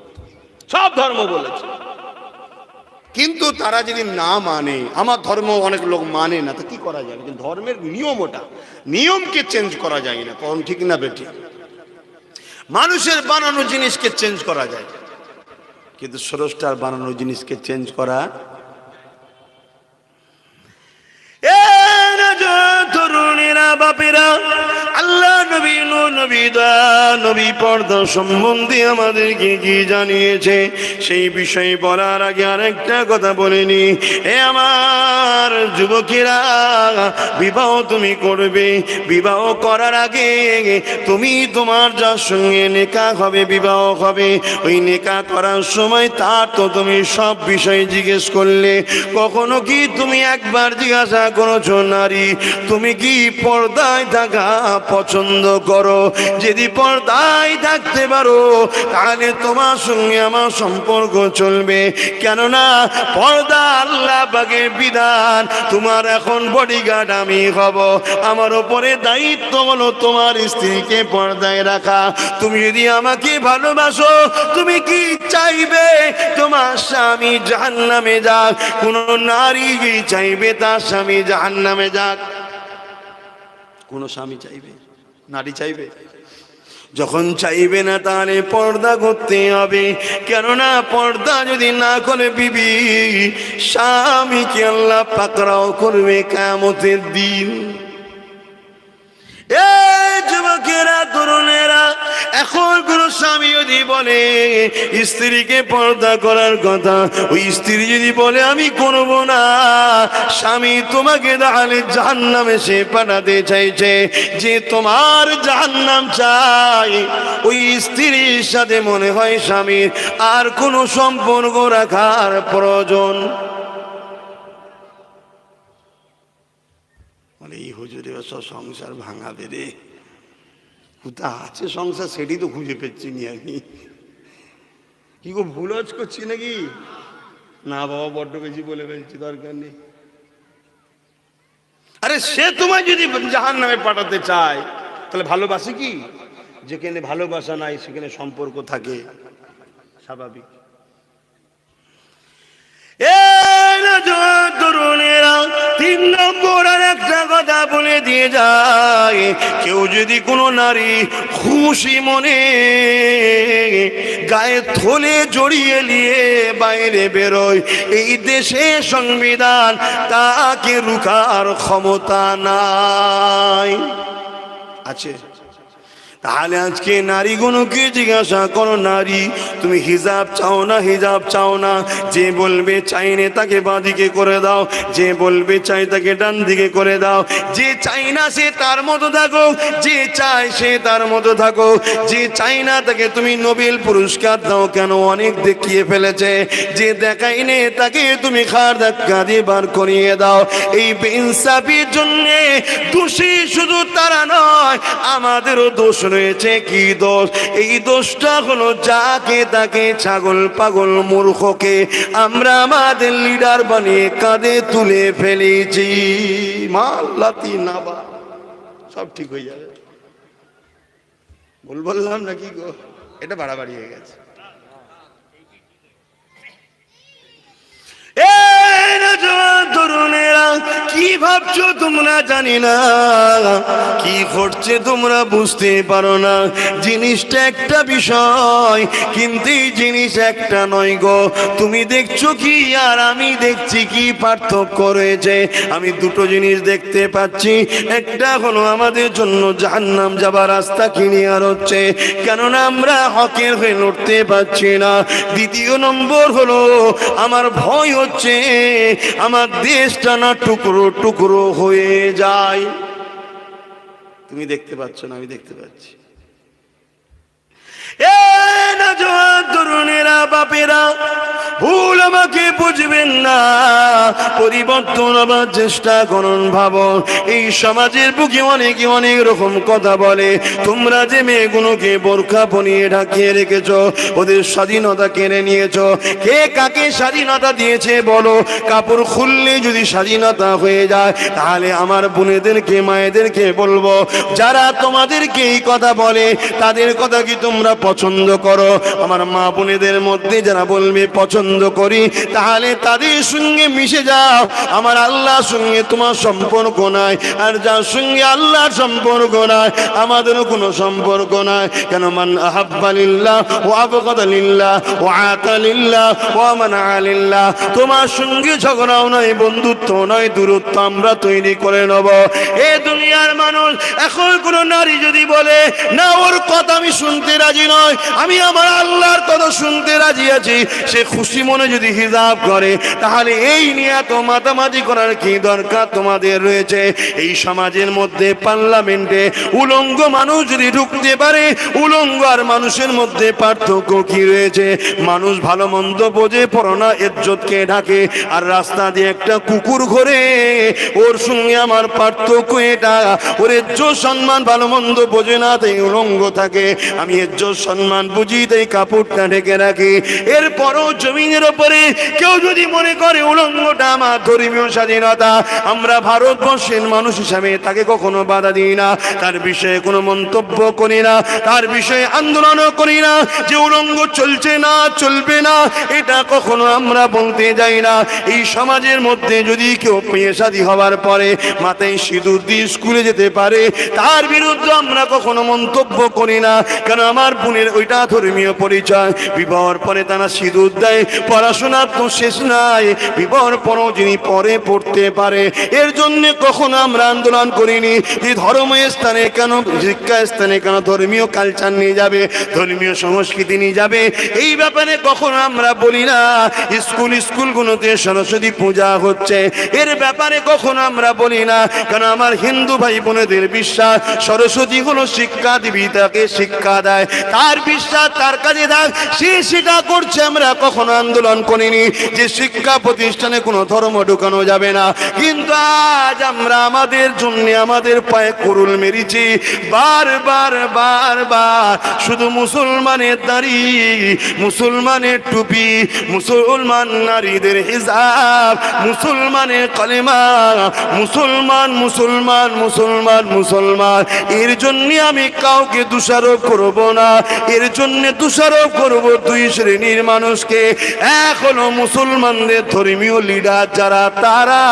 সব ধর্ম বলেছে। কিন্তু তারা যদি না মানে, আমার ধর্ম অনেক লোক মানে না, তো কি করা যাবে? কিন্তু ধর্মের নিয়ম, ওটা নিয়মকে চেঞ্জ করা যায় না। কোন ঠিক না বেটি? মানুষের বানানো জিনিসকে চেঞ্জ করা যায়, কিন্তু স্রষ্টার বানানো জিনিসকে চেঞ্জ করা। তরুণীরা, বাপেরা, আল্লাহ নবী নবী পর্দা সম্বন্ধে আমাদেরকে কি জানিয়েছে সেই বিষয়ে বলার আগে আরেকটা কথা বলিনি। এ আমার যুবকেরা, বিবাহ তুমি করবে, বিবাহ করার আগে তুমি তোমার যার সঙ্গে নেকাহ হবে, বিবাহ হবে, ওই নেকাহ করার সময় তার তো তুমি সব বিষয় জিজ্ঞেস করলে। কখনো কি তুমি একবার জিজ্ঞাসা করেছো, নারী তুমি কি পর্দায় থাকা পছন্দ করো? যদি পর্দায় থাকতে পারো তাহলে তোমার সঙ্গে আমার সম্পর্ক চলবে। কেননা পর্দা আল্লাহ পাকের বিধান। তোমার এখন বডিগার্ড আমি হব, আমার ওপরে দায়িত্ব হলো তোমার স্ত্রীকে পর্দায় রাখা। তুমি যদি আমাকে ভালোবাসো, তুমি কি চাইবে তোমার স্বামী জাহান্নামে যাক? কোন নারী কি চাইবে তার স্বামী জাহান্নামে যাক? কোন স্বামী চাইবে? নারী চাইবে? যখন চাইবে না তাহলে পর্দা করতে হবে। কেননা পর্দা যদি না করে বিবি, স্বামীকে আল্লাহ পাকড়াও করবে কিয়ামতের দিন। যুবকেরা, তরুণেরা, এখন কোন স্বামী যদি বলে স্ত্রীকে পর্দা করার কথা, ওই স্ত্রী যদি বলে আমি করব না, স্বামী তোমাকে তাহলে জাহান্নামে সে পাঠাতে চাইছে। যে তোমার জাহান্নাম চাই, ওই স্ত্রীর সাথে মনে হয় স্বামীর আর কোনো সম্পর্ক রাখার প্রয়োজন। এই হুজুরে সংসার ভাঙাবে রে, কোথা আছে সংসার সেটি তো খুঁজে পেচ্ছি নি আমি। কি গো, ভুল করছি নাকি? না বাবা, বড্ড বেশি বলে ফেলছি, দরকার নেই। আরে সে তোমায় যদি জাহান্নামে পাঠাতে চায় তাহলে ভালোবাসে কি? যেখানে ভালোবাসা নাই সেখানে সম্পর্ক থাকে স্বাভাবিক। তরুণেরা 3 নম্বর আর একটা কথা বলে দিয়ে যায়, কেউ যদি কোনো নারী খুশি মনে গায়ে থলে জড়িয়ে নিয়ে বাইরে বেরোয়, এই দেশে সংবিধান তাকে রুখার ক্ষমতা নাই। আছে? তাহলে আজকে নারীগুলোকে জিজ্ঞাসা করো, নারী তুমি হিজাব চাও না হিজাব চাও না? যে বলবে চাই না তাকে বাঁ দিকে করে দাও, যে বলবে চাই তাকে ডান দিকে করে দাও। যে চাই না সে তার মতো থাকো, যে চায় সে তার মতো থাকো। যে চাই না তাকে তুমি নোবেল পুরস্কার দাও কেন, অনেক দেখিয়ে ফেলেছে। যে দেখাই নে তাকে তুমি খার ধাক্কা দিয়ে বার করিয়ে দাও। এই বেইনসাফির জন্যে দোষী শুধু তারা নয়, আমাদেরও দোষ রয়েছে। কি দোষ? এই দোষটা হলো যাকে তাকে ছাগল পাগল মূর্খকে আমরা আমাদের লিডার বানিয়ে কাঁধে তুলে ফেলেছি। মাল্লাতি নাবা সব ঠিক হয়ে যাবে বললাম নাকি গো? এটা বাড়াবাড়ি হয়ে গেছে। তরুণেরা কি ভাবছো তোমরা জানি না, কি ঘটছে তোমরা বুঝতে পারো না। জিনিসটা একটা বিষয়, কিন্তু এই জিনিস একটা নয় গো। তুমি দেখছো কি আর আমি দেখছি কি পার্থক্য রয়েছে? আমি দুটো জিনিস দেখতে পাচ্ছি। একটা হলো আমাদের জন্য জাহান্নাম যাবার রাস্তা ক্লিয়ার হচ্ছে, কেননা আমরা হকের হয়ে লড়তে পারছি না। দ্বিতীয় নম্বর হলো আমার ভয় হচ্ছে আমার দেশটা না টুকরো টুকরো হয়ে যায়। তুমি দেখতে পাচ্ছ না, আমি দেখতে পাচ্ছি। তরুণেরা বাপেরা ভুল আমাকে বুঝবেন না, পরিবর্তন আবার চেষ্টা করুন। ভাবো এই সমাজের বুকে অনেকে অনেক রকম কথা বলে। তোমরা যে মেয়েগুলোকে বোরখা পরিয়ে ঢাকিয়ে রেখেছো, ওদের স্বাধীনতা কেড়ে নিয়েছো। কে কাকে স্বাধীনতা দিয়েছে বলো? কাপড় খুললে যদি স্বাধীনতা হয়ে যায়, তাহলে আমার বোনেদেরকে মায়েদেরকে বলবো, যারা তোমাদেরকে এই কথা বলে তাদের কথা কি তোমরা পছন্দ করো? আমার মা বোনেদের মধ্যে যারা বলবে পছন্দ করি, তাহলে তাদের সঙ্গে মিশে যাও। আমার আল্লাহর সঙ্গে তোমার সম্পর্ক নাই, আর যার সঙ্গে আল্লাহর সম্পর্ক নাই আমাদেরও কোনো সম্পর্ক নাই। কেন? মান আহাব্বা লিল্লাহ ওয়া আবগাদা লিল্লাহ ওয়া আতা লিল্লাহ ওয়া মানা লিল্লাহ। তোমার সঙ্গে ঝগড়াও নয়, বন্ধুত্ব নয়, দূরত্ব আমরা তৈরি করে নেব। এই দুনিয়ার মানুষ এখন কোন নারী যদি বলে না ওর কথা আমি শুনতে রাজি নয়, আমি আমার আল্লাহর কথা শুনতে রাজি আছি, সে খুশি মনে যদি হিজাব করে, তাহলে এই নিয়ে তো মাতামাতি করার কি দরকার তোমাদের রয়েছে? এই সমাজের মধ্যে পার্লামেন্টে উলঙ্গ মানুষ যদি ঢুকতে পারে, উলঙ্গ আর মানুষের মধ্যে পার্থক্য কি রয়েছে? মানুষ ভালো মন্দ বোঝে, পরনা ইজ্জতকে ঢাকে, আর রাস্তা দিয়ে একটা কুকুর ঘোরে, ওর সঙ্গে আমার পার্থক্য এটা। ওর ইজ্জত সম্মান ভালো মন্দ বোঝে না, তাই উলঙ্গ থাকে। আমি ইজ্জত সম্মান বুঝি, তাই কাপড়টা ঢেকে রাখি। এরপরও জমিনের ওপরে কেউ যদি মনে করে উলঙ্গটা আমার ধর্মীয় স্বাধীনতা, আমরা ভারতবর্ষের মানুষ হিসাবে তাকে কখনো বাধা দিই না, তার বিষয়ে কোনো মন্তব্য করি না, তার বিষয়ে আন্দোলনও করি না যে উলঙ্গ চলছে না চলবে না, এটা কখনো আমরা বলতে যাই না। এই সমাজের মধ্যে যদি কেউ পেশাদি হওয়ার পরে মাথায় সিঁদুর দিয়ে স্কুলে যেতে পারে, তার বিরুদ্ধে আমরা কখনো মন্তব্য করি না, কারণ আমার বোনের ওইটা ধর্মীয় পরিচয়। বিবাহর পরে তারা সিঁদুর দেয়, পড়াশোনার তো শেষ নাই, বিবাহর পরও যিনি পরে পড়তে পারে, এর জন্য কখনো আমরা আন্দোলন করিনি যে ধর্মীয় স্থানে কেন, শিক্ষা স্থানে কেন ধর্মীয় কালচার নিয়ে যাবে, ধর্মীয় সংস্কৃতি নিয়ে যাবে, এই ব্যাপারে কখনো আমরা বলি না। স্কুলগুলোতে সরস্বতী পূজা হচ্ছে, এর ব্যাপারে কখনো আমরা বলি না, কারণ আমার হিন্দু ভাই বোনেদের বিশ্বাস সরস্বতী হলো শিক্ষা দেবী, তাকে শিক্ষা দেয়, তার বিশ্বাস তার কাছে থাক, সে সেটা করছে। আমরা কখনো আন্দোলন করিনি যে ওদিকে শিক্ষা প্রতিষ্ঠানে কোনো ধর্ম ঢুকানো যাবে না। কিন্তু আজ আমরা আমাদের জন্য আমাদের পায়ে কুরুল মেরেছি বারবার বারবার। শুধু মুসলমানের দাড়ি, মুসলমানের টুপি, মুসলমান নারীদের হিজাব, মুসলমানের কালেমা, মুসলমান মুসলমান মুসলমান মুসলমান। এর জন্য আমি কাউকে দোষারোপ করব না, এর জন্য দোষারোপ করব দুই শ্রেণীর মানুষকে। এক হলো মুসলমানদের ধর্মীয় লিডার যারা তারা,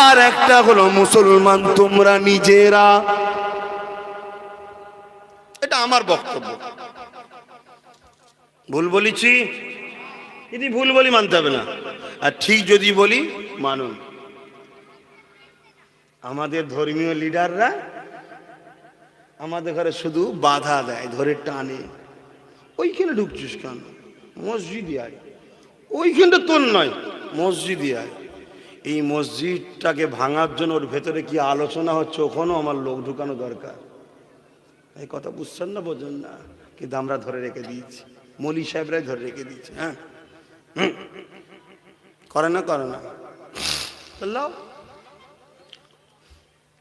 আর একটা হলো মুসলমান তোমরা নিজেরা। এটা আমার বক্তব্য। ভুল বলেছি, যদি ভুল বলি মানতে হবে না, আর ঠিক যদি বলি মানুন। আমাদের ধর্মীয় লিডাররা আমাদের ঘরে শুধু বাধা দেয়, ধরে টানে। ওইখানে ঢুকছিস কেন? মসজিদে আয়। ওইখানটা তোর নয়, মসজিদে আয়। এই মসজিদটাকে ভাঙার জন্য ওর ভেতরে কি আলোচনা হচ্ছে, ওখানেও আমার লোক ঢুকানো দরকার। এই কথা বুঝছেন না, বোঝেন না, কিন্তু আমরা ধরে রেখে দিয়েছি, মৌলী সাহেবরাই ধরে রেখে দিয়েছে। হ্যাঁ, করে না, করে না।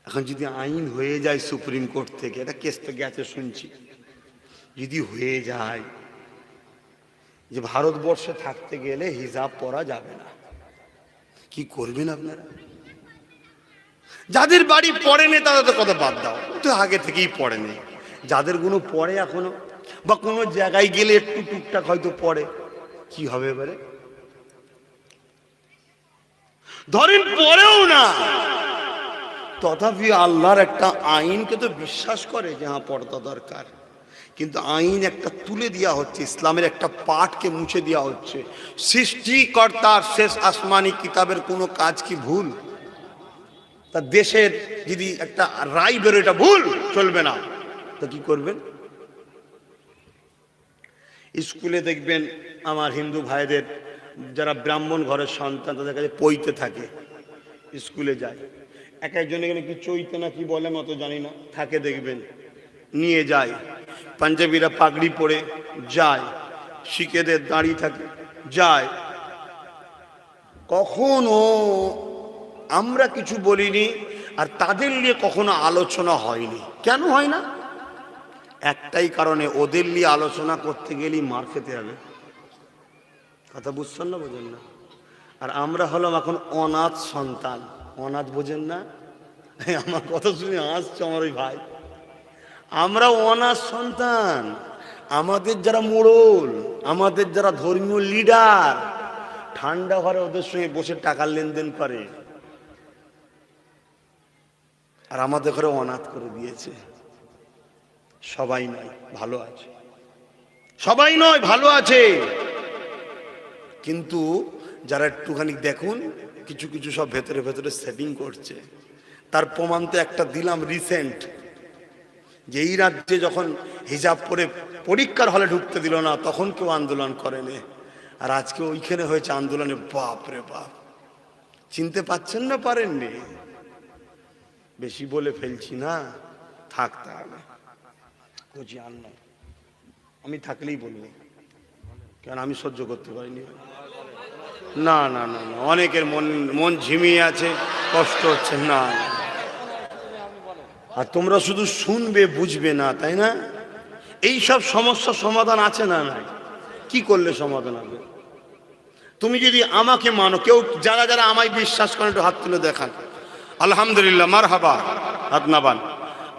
এখন যদি আইন হয়ে যায় সুপ্রিম কোর্ট থেকে, এটা কেস তো গেছে শুনছি, যদি হয়ে যায় যে ভারতবর্ষে থাকতে গেলে হিজাব পরা যাবে না, কি করবেন আপনারা? যাদের বাড়ি পড়েনি তাদের তো কথা বাদ দাও, তো আগে থেকেই পড়েনি। যাদের কোনো পড়ে এখনো, বা কোনো জায়গায় গেলে একটু টুকটাক হয়তো পড়ে, কি হবে এবারে? ধরেন পড়েও না, তথাপি আল্লাহর একটা আইনকে তো বিশ্বাস করে যে হ্যাঁ পর্দা দরকার, কিন্তু আইন একটা তুলে দেওয়া হচ্ছে, ইসলামের একটা পাঠকে মুছে দেওয়া হচ্ছে। সৃষ্টিকর্তার শেষ আসমানি কিতাবের কোনো কাজ কি ভুল? তার দেশের যদি একটা রায় বেরো এটা ভুল, চলবে না, তো কি করবেন? স্কুলে দেখবেন আমার হিন্দু ভাইদের যারা ব্রাহ্মণ ঘরের সন্তান, তাদের কাছে পইতে থাকে, স্কুলে যায়, এক একজন এখানে কি চৈতে না কি বলে মতো জানি না, থাকে দেখবেন, নিয়ে যায়। পাঞ্জাবিরা পাগড়ি পরে যায়, শিখেদের দাঁড়িয়ে থাকে যায়। কখনো আমরা কিছু বলিনি, আর তাদের নিয়ে কখনো আলোচনা হয়নি। কেন হয় না? একটাই কারণে, ওদের নিয়ে আলোচনা করতে গেলেই মার খেতে হবে। কথা বুঝছেন না, বোঝেন না? আর আমরা হলাম এখন অনাথ সন্তান। অনাথ বোঝেন না? আমার কথা শুনে হাসছে আমার ওই ভাই। আমরা অনাথ সন্তান। আমাদের যারা মোড়ল, আমাদের যারা ধর্মীয় লিডার, ঠান্ডা ঘরে ওদের সঙ্গে বসে টাকার লেনদেন করে, আর আমাদের ঘরে অনাথ করে দিয়েছে। সবাই নয়, ভালো আছে, সবাই নয়, ভালো আছে, কিন্তু যারা একটুখানি দেখুন কিছু কিছু সব ভেতরে ভেতরে সেটিং করছে। তার প্রমাণ তো একটা দিলাম রিসেন্ট, যে এই রাজ্যে যখন হিজাব পরে পরীক্ষার হলে ঢুকতে দিল না, তখন কেউ আন্দোলন করেনি, আর আজকে ওইখানে হয়েছে আন্দোলনে। বাপ রে বাপ, চিনতে পাচ্ছেন না? পারেননি? বেশি বলে ফেলছি না, থাক তাহলে, বুঝি আর না, আমি থাকলেই বলবো, কারণ আমি সহ্য করতে পারিনি। না না না না, অনেকের মন ঝিমিয়ে আছে, কষ্ট হচ্ছে। না, আর তোমরা শুধু শুনবে, বুঝবে না, তাই না? এই সব সমস্যার সমাধান আছে না? নাই। কি করলে সমাধান হবে? তুমি যদি আমাকে মানো, কেউ যারা যারা আমায় বিশ্বাস করেন একটু হাত তুলে দেখান। আলহামদুলিল্লাহ, মারহাবা, হাত নাবান।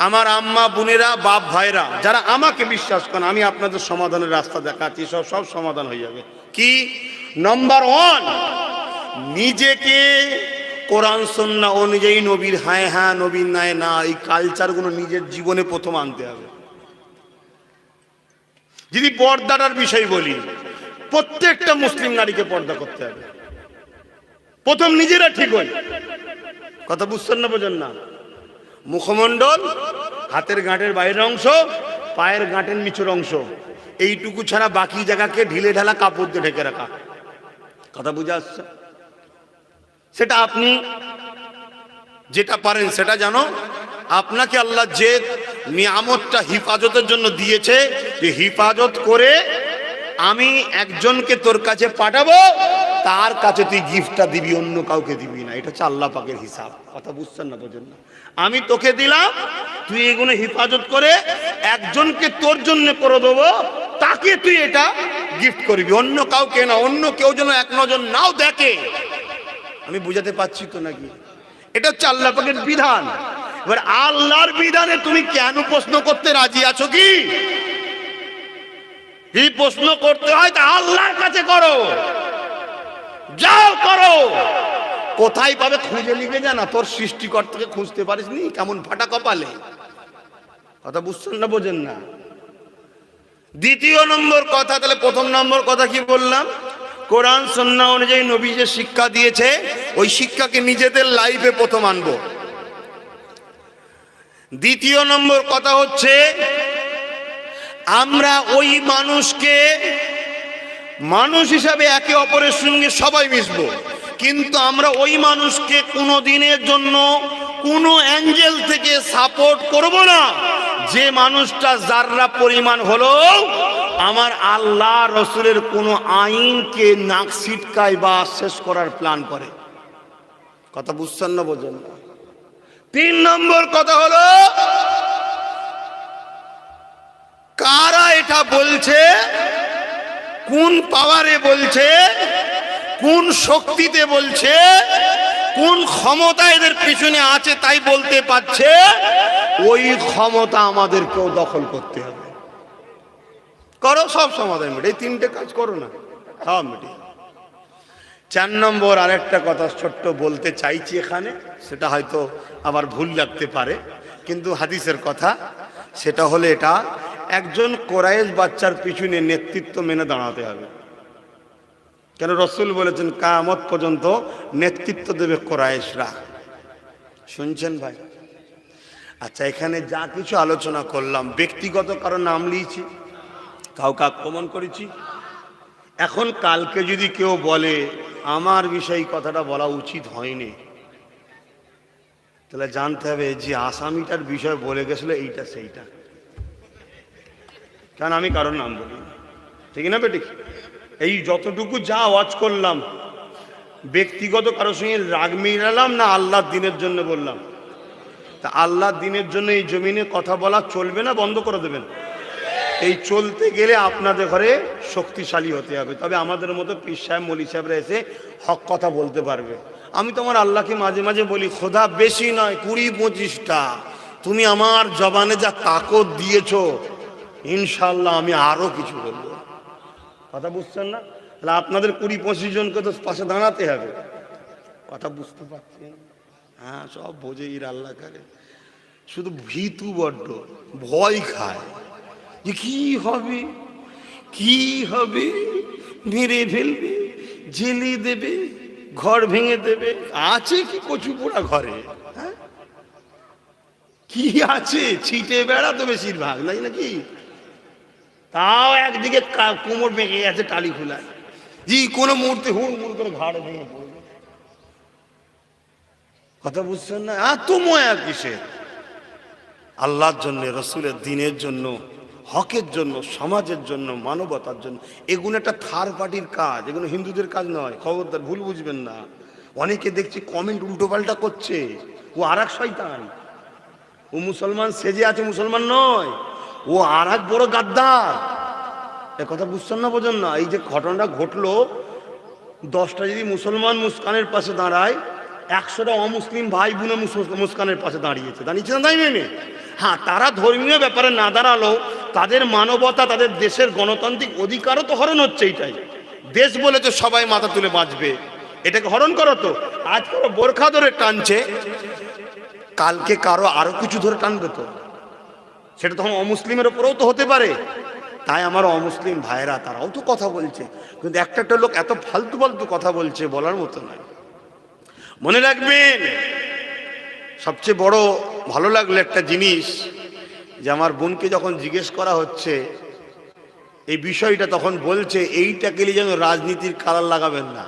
আমার আম্মা বোনেরা, বাপ ভাইরা যারা আমাকে বিশ্বাস করেন, আমি আপনাদের সমাধানের রাস্তা দেখাচ্ছি, সব সমাধান হয়ে যাবে। কি? নাম্বার 1, নিজেকে কোরআন সুন্নাহ অনুযায়ী নবীর হ্যাঁ হ্যাঁ, নবীর নাই না, এই কালচারগুলো নিজের জীবনে প্রথম আনতে হবে। যদি পর্দাটার বিষয় বলি, প্রত্যেকটা মুসলিম নারীকে পর্দা করতে হবে। প্রথম নিজেরা ঠিক হয়। কথা বুঝছেন না, বোঝেন না? মুখমণ্ডল, হাতের গাঁটের বাইরের অংশ, পায়ের গাঁটের নিচের অংশ, এইটুকু ছাড়া বাকি জায়গাকে ঢিলে ঢালা কাপড় দিয়ে ঢেকে রাখা। কথা বুঝে আসছে? সেটা আপনি যেটা পারেন সেটা জানো। আপনাকে আল্লাহ যে নিয়ামতটা হিফাজতের জন্য দিয়েছে, যে হিফাজত করে আমি একজনকে তোর কাছে পাঠাবো, তার কাছে তুই গিফটটা দিবি, অন্য কাউকে দিবি না। এটা হচ্ছে আল্লাহ পাকের হিসাব। কথা বুঝছেন না, বোঝেন না? আমি তোকে দিলাম, তুই এগুলো হেফাজত করে একজনকে তোর জন্য করে দেবো, তাকে তুই এটা গিফট করবি, অন্য কাউকে না। অন্য কেউ যেন এক নজর নাও দেখে। আমি বুঝাতে পারছি তো নাকি? এটা হচ্ছে আল্লাহ পাকের বিধান। এবার আল্লাহর বিধানে তুমি কেন প্রশ্ন করতে রাজি আছো? কি এই প্রশ্ন করতে হয় তা আল্লাহর কাছে করো, যাও করো। কোথায় পাবে খুঁজে লিখে জানা, তোর সৃষ্টিকর্তাকে খুঁজতে পারিস নি? কেমন ফাটা কপালে। কথা বুঝছেন না, বোঝেন না? দ্বিতীয় নম্বর কথা, তাহলে প্রথম নম্বর কথা কি বললাম? কোরআন সুন্নাহ অনুযায়ী নবী যে শিক্ষা দিয়েছে, ওই শিক্ষাকে নিজেদের লাইফে প্রথম আনবো। দ্বিতীয় নম্বর কথা হচ্ছে, আমরা ওই মানুষকে মানুষ হিসাবে একে অপরের সঙ্গে সবাই মিশবো, কিন্তু আমরা ওই মানুষকে কোনো দিনের জন্য কোনো অ্যাঙ্গেল থেকে সাপোর্ট করব না যে মানুষটা যাররা পরিমাণ হলো আমার আল্লাহ রসুলের কোনো আইনকে নাক ছিটকায় বা শেষ করার প্ল্যান করে। কথা বুঝছেন না, বোঝেন না? তিন নম্বর কথা হলো, কারা এটা বলছে, কোন পাওয়ারে বলছে, কোন শক্তিতে বলছে, কোন ক্ষমতা এদের পিছনে আছে তাই বলতে পারছে, ওই ক্ষমতা আমাদেরকেও দখল করতে হবে। করো, সব সমাধান মেটে। এই তিনটে কাজ করো না, সব মেটে। চার নম্বর আরেকটা কথা ছোট্ট বলতে চাইছি এখানে, সেটা হয়তো আবার ভুল লাগতে পারে, কিন্তু হাদিসের কথা। সেটা হলে এটা, একজন কোরাইশ বাচ্চার পিছনে নেতৃত্ব মেনে দাঁড়াতে হবে। কেন? রসুল বলেছেন কিয়ামত পর্যন্ত নেতৃত্ব দেবে কোরাইশরা। শুনছেন ভাই? আচ্ছা, এখানে যা কিছু আলোচনা করলাম, ব্যক্তিগত কারো নাম নিয়েছি, কাউকে আক্রমণ করেছি। এখন কালকে যদি কেউ বলে আমার বিষয়ে কথাটা বলা উচিত হয়নি, তাহলে জানতে হবে যে আসামিটার বিষয় বলে গেছিল এইটা সেইটা। কারণ আমি কারোর নাম বলি, ঠিক না বেটি? এই যতটুকু যা ওয়াজ করলাম, ব্যক্তিগত কারোর সঙ্গে রাগ মিলালাম না, আল্লাহর দিনের জন্য বললাম। তা আল্লাহর দিনের জন্য এই জমিনে কথা বলা চলবে না, বন্ধ করে দেবেন? এই চলতে গেলে আপনাদের ঘরে শক্তিশালী হতে হবে, তবে আমাদের মতো পীর সাহেব মলি সাহেবরা এসে হক কথা বলতে পারবে। আমি তোমার আল্লাহকে মাঝে মাঝে বলি, খোদা বেশি নয় 20-25টা, তুমি আমার জবানে যা তাকত দিয়েছ, ইনশাল্লাহ আমি আরো কিছু বলবো। কথা বুঝছেন না? তাহলে আপনাদের 20-25 জনকে তো পাশে দাঁড়াতে হবে। কথা বুঝতে পারছেন? হ্যাঁ, সব বোঝে এর আল্লাহ করে, শুধু ভীতু বড্ড ভয় খায় যে কি হবে, কি হবে, মেরে ফেলবে, জেলে দেবে, ঘর ভেঙে দেবে। আছে কি কচু পোড়া ঘরে? হ্যাঁ, কি আছে? ছিটে বেড়া তো বেশিরভাগ, নাই নাকি? তাও একদিকে কোমর বেঁকে গেছে টালি খোলায়, জি কোনো মুহূর্তে হুড় করে ঘাড়ে ভেঙে পড়বে। কথা বুঝছেন না? এত ময়া কিসের? আল্লাহর জন্য, রসুলের দিনের জন্য, হকের জন্য, সমাজের জন্য, মানবতার জন্য। এগুলো একটা থার্ড পার্টির কাজ, এগুলো হিন্দুদের কাজ নয়। খবরদার ভুল বুঝবেন না। অনেকে দেখছি কমেন্ট উল্টোপাল্টা করছে, ও আর এক শয়তান, ও মুসলমান সেজে আছে, মুসলমান নয়, ও আর এক বড় গাদ্দার। এ কথা বুঝছেন না, বোঝেন না? এই যে ঘটনাটা ঘটলো, 10টা যদি মুসলমান মুস্কানের পাশে দাঁড়ায়, 100টা অমুসলিম ভাই বোনে মুস্কানের পাশে দাঁড়িয়েছে না দাঁড়িয়ে? হ্যাঁ, তারা ধর্মীয় ব্যাপারে না দাঁড়ালো, তাদের মানবতা, তাদের দেশের গণতান্ত্রিক অধিকারও তো হরণ হচ্ছে। এইটাই দেশ বলেছে সবাই মাথা তুলে বাঁচবে, এটাকে হরণ করো। তো আজ কারো বোরখা ধরে টানছে, কালকে কারো আরো কিছু ধরে টানবে, তো সেটা তখন অমুসলিমের ওপরেও তো হতে পারে। তাই আমার অমুসলিম ভাইরা তারাও তো কথা বলছে, কিন্তু একটা লোক এত ফালতু কথা বলছে, বলার মতো নয়। মনে রাখবেন, সবচেয়ে বড় ভালো লাগলো একটা জিনিস, যে আমার বোনকে যখন জিজ্ঞেস করা হচ্ছে এই বিষয়টা, তখন বলছে এইটাকে যেন রাজনীতির কালার লাগাবেন না,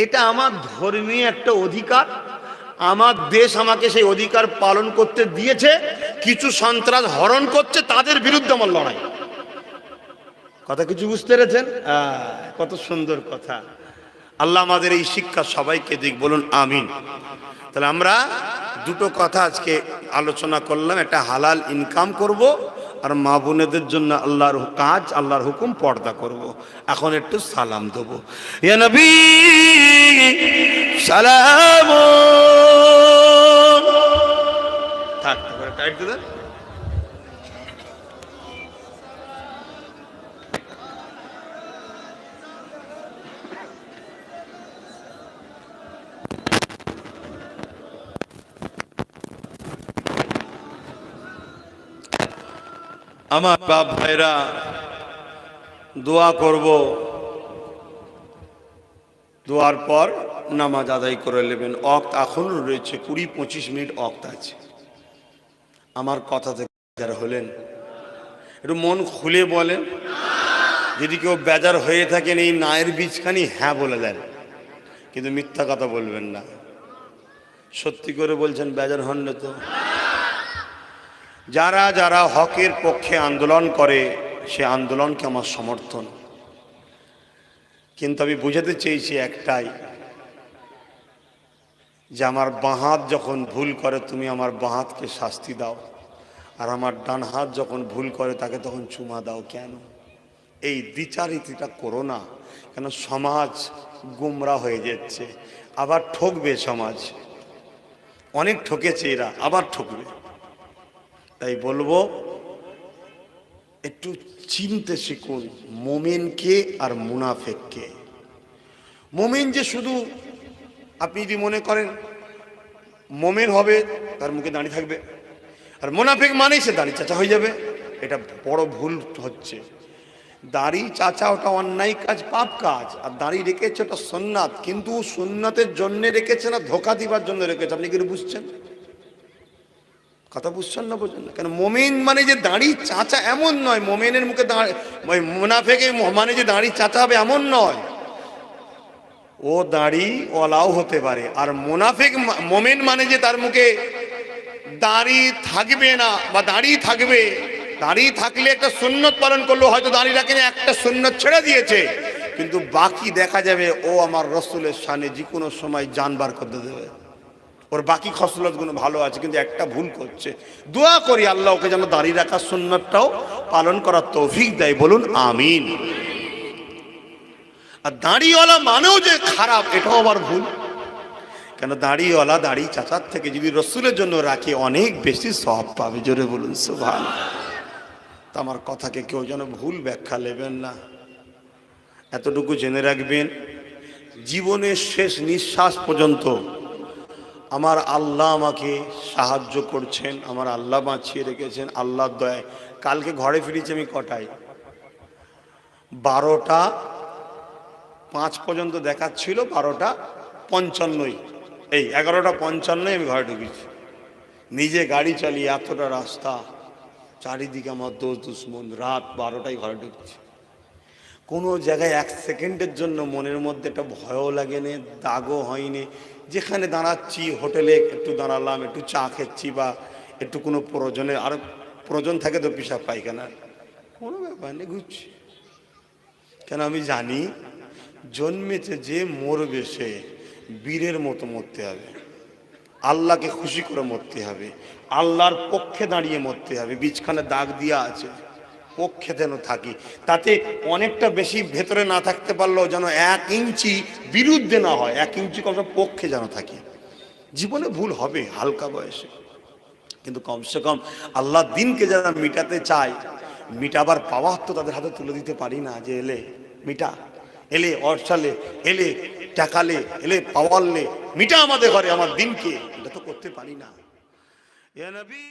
এটা আমার ধর্মীয় একটা অধিকার, আমার দেশ আমাকে সেই অধিকার পালন করতে দিয়েছে। কিছু সন্ত্রাস হরণ করছে, তাদের বিরুদ্ধে আমার লড়াই। কথা কিছু বুঝতে পেরেছেন? কত সুন্দর কথা। আল্লাহ আমাদের এই শিক্ষা সবাইকে দিক, বলুন আমিন। তাহলে আমরা দুটো কথা আজকে আলোচনা করলাম, একটা হালাল ইনকাম করব, আর মা বোনেদের জন্য আল্লাহর কাজ, আল্লাহর হুকুম পর্দা করব। এখন একটু সালাম দেবো। ইয়া নবী সালাম। থাক টাইট দেন। আমার বাপ ভাইরা, দোয়া করব, দোয়ার পর নামাজ আদায় করে নেবেন। ওয়াক্ত এখনো রয়েছে, 20-25 মিনিট ওয়াক্ত আছে। আমার কথা থেকে যারা হলেন একটু মন খুলে বলেন। যদি কেউ বেজার হয়ে থাকেন এই নায়ের বীজখানি হ্যাঁ বলে দেন, কিন্তু মিথ্যা কথা বলবেন না। সত্যি করে বলছেন বেজার হন না তো? যারা যারা হকের পক্ষে আন্দোলন করে সে আন্দোলনকে আমার সমর্থন, কিন্তু আমি বুঝাতে চেয়েছি একটাই, যে আমার বাঁ হাত যখন ভুল করে তুমি আমার বাঁ হাতকে শাস্তি দাও, আর আমার ডান হাত যখন ভুল করে তাকে তখন চুমা দাও। কেন? এই দ্বিচারিতা করো না, কেন সমাজ গুমরা হয়ে যাচ্ছে। আবার ঠকবে সমাজ, অনেক ঠকেছে এরা, আবার ঠকবে। তাই বলবো একটু চিনতে শিখুন মোমেনকে আর মুনাফেককে। মোমেন যে শুধু, আপনি যদি মনে করেন মোমেন হবে তার মুখে দাঁড়িয়ে থাকবে, আর মুনাফেক মানেই সে দাড়ি চাচা হয়ে যাবে, এটা বড় ভুল হচ্ছে। দাড়ি চাচা ওটা অন্যায় কাজ, পাপ কাজ। আর দাড়ি রেখেছে ওটা সুন্নাত, কিন্তু সুন্নাতের জন্য রেখেছে না ধোঁকা দিবার জন্য রেখেছে। আপনি কি বুঝছেন? কথা বুঝছেন না? বোঝেন না কেন? মোমেন মানে যে দাড়ি চাচা এমন নয়, মোমেনের মুখে মুনাফেকের মানে যে দাড়ি চাচা হবে এমন নয়। ও দাড়ি ওয়ালাও হতে পারে। আর মুনাফেক মোমেন মানে যে তার মুখে দাড়ি থাকবে না, বা দাড়ি থাকবে, দাড়ি থাকলে একটা সুন্নত পালন করলো, হয়তো দাড়ি রাখেনি, একটা সুন্নত ছেড়ে দিয়েছে, কিন্তু বাকি দেখা যাবে ও আমার রসুলের শানে যে কোনো সময় জান বার করতে দেবে। ওর বাকি খসলত গুলো ভালো আছে, কিন্তু একটা ভুল করছে। দোয়া করি আল্লাহ ওকে যেন দাঁড়িয়ে রাখার সুন্নতটাও পালন করার তৌফিক দেয়, বলুন আমিন। আর দাঁড়িওয়ালা মানেও যে খারাপ, এটাও আবার ভুল। কেন? দাঁড়িওয়ালা দাড়ি চাচার থেকে যদি রসুলের জন্য রাখে অনেক বেশি সওয়াব পাবে। জোরে বলুন সুবহানাল্লাহ। তা আমার কথাকে কেউ যেন ভুল ব্যাখ্যা নেবেন না। এতটুকু জেনে রাখবেন, জীবনের শেষ নিঃশ্বাস পর্যন্ত আমার আল্লাহ আমাকে সাহায্য করছেন, আমার আল্লাহ বাঁচিয়ে রেখেছেন আল্লাহর দয়ায়। কালকে ঘরে ফিরেছি আমি কটায়? 12:05 পর্যন্ত দেখাচ্ছিল, 12:55, এই 11:55 আমি ঘরে ঢুকেছি। নিজে গাড়ি চালিয়ে এতটা রাস্তা, চারিদিকে আমার দোষ দুশ্মন, রাত 12টায় ঘরে ঢুকছি। কোনো জায়গায় 1 সেকেন্ডের জন্য মনের মধ্যে একটা ভয়ও লাগেনি, দাগও হয়নি। যেখানে দাঁড়াচ্ছি, হোটেলে একটু দাঁড়ালাম, একটু চা খেচ্ছি, বা একটু কোনো প্রয়োজনে, আর প্রয়োজন থাকে তো পেশাব পায়খানা, কোনো ব্যাপার নেই, ঘুরছি। কেন? আমি জানি জন্মেছে যে মরবে সে বীরের মতো মরতে হবে, আল্লাহকে খুশি করে মরতে হবে, আল্লাহর পক্ষে দাঁড়িয়ে মরতে হবে। বীজখানে দাগ দিয়া আছে, পক্ষে যেন থাকি, তাতে অনেকটা বেশি ভেতরে না থাকতে পারলেও যেন 1 ইঞ্চি বিরুদ্ধে না হয়, 1 ইঞ্চি কত পক্ষে যেন থাকি। জীবনে ভুল হবে হালকা বয়সে, কিন্তু কমসে কম আল্লাহর দিনকে যারা মিটাতে চায়, মিটাবার পাওয়ার তো তাদের হাতে তুলে দিতে পারি না, যে এলে মিটা, এলে অর্শালে, এলে টাকালে, এলে পাওয়ারলে মিটা আমাদের ঘরে আমার দিনকে, এটা তো করতে পারি না। ইয়া নবী।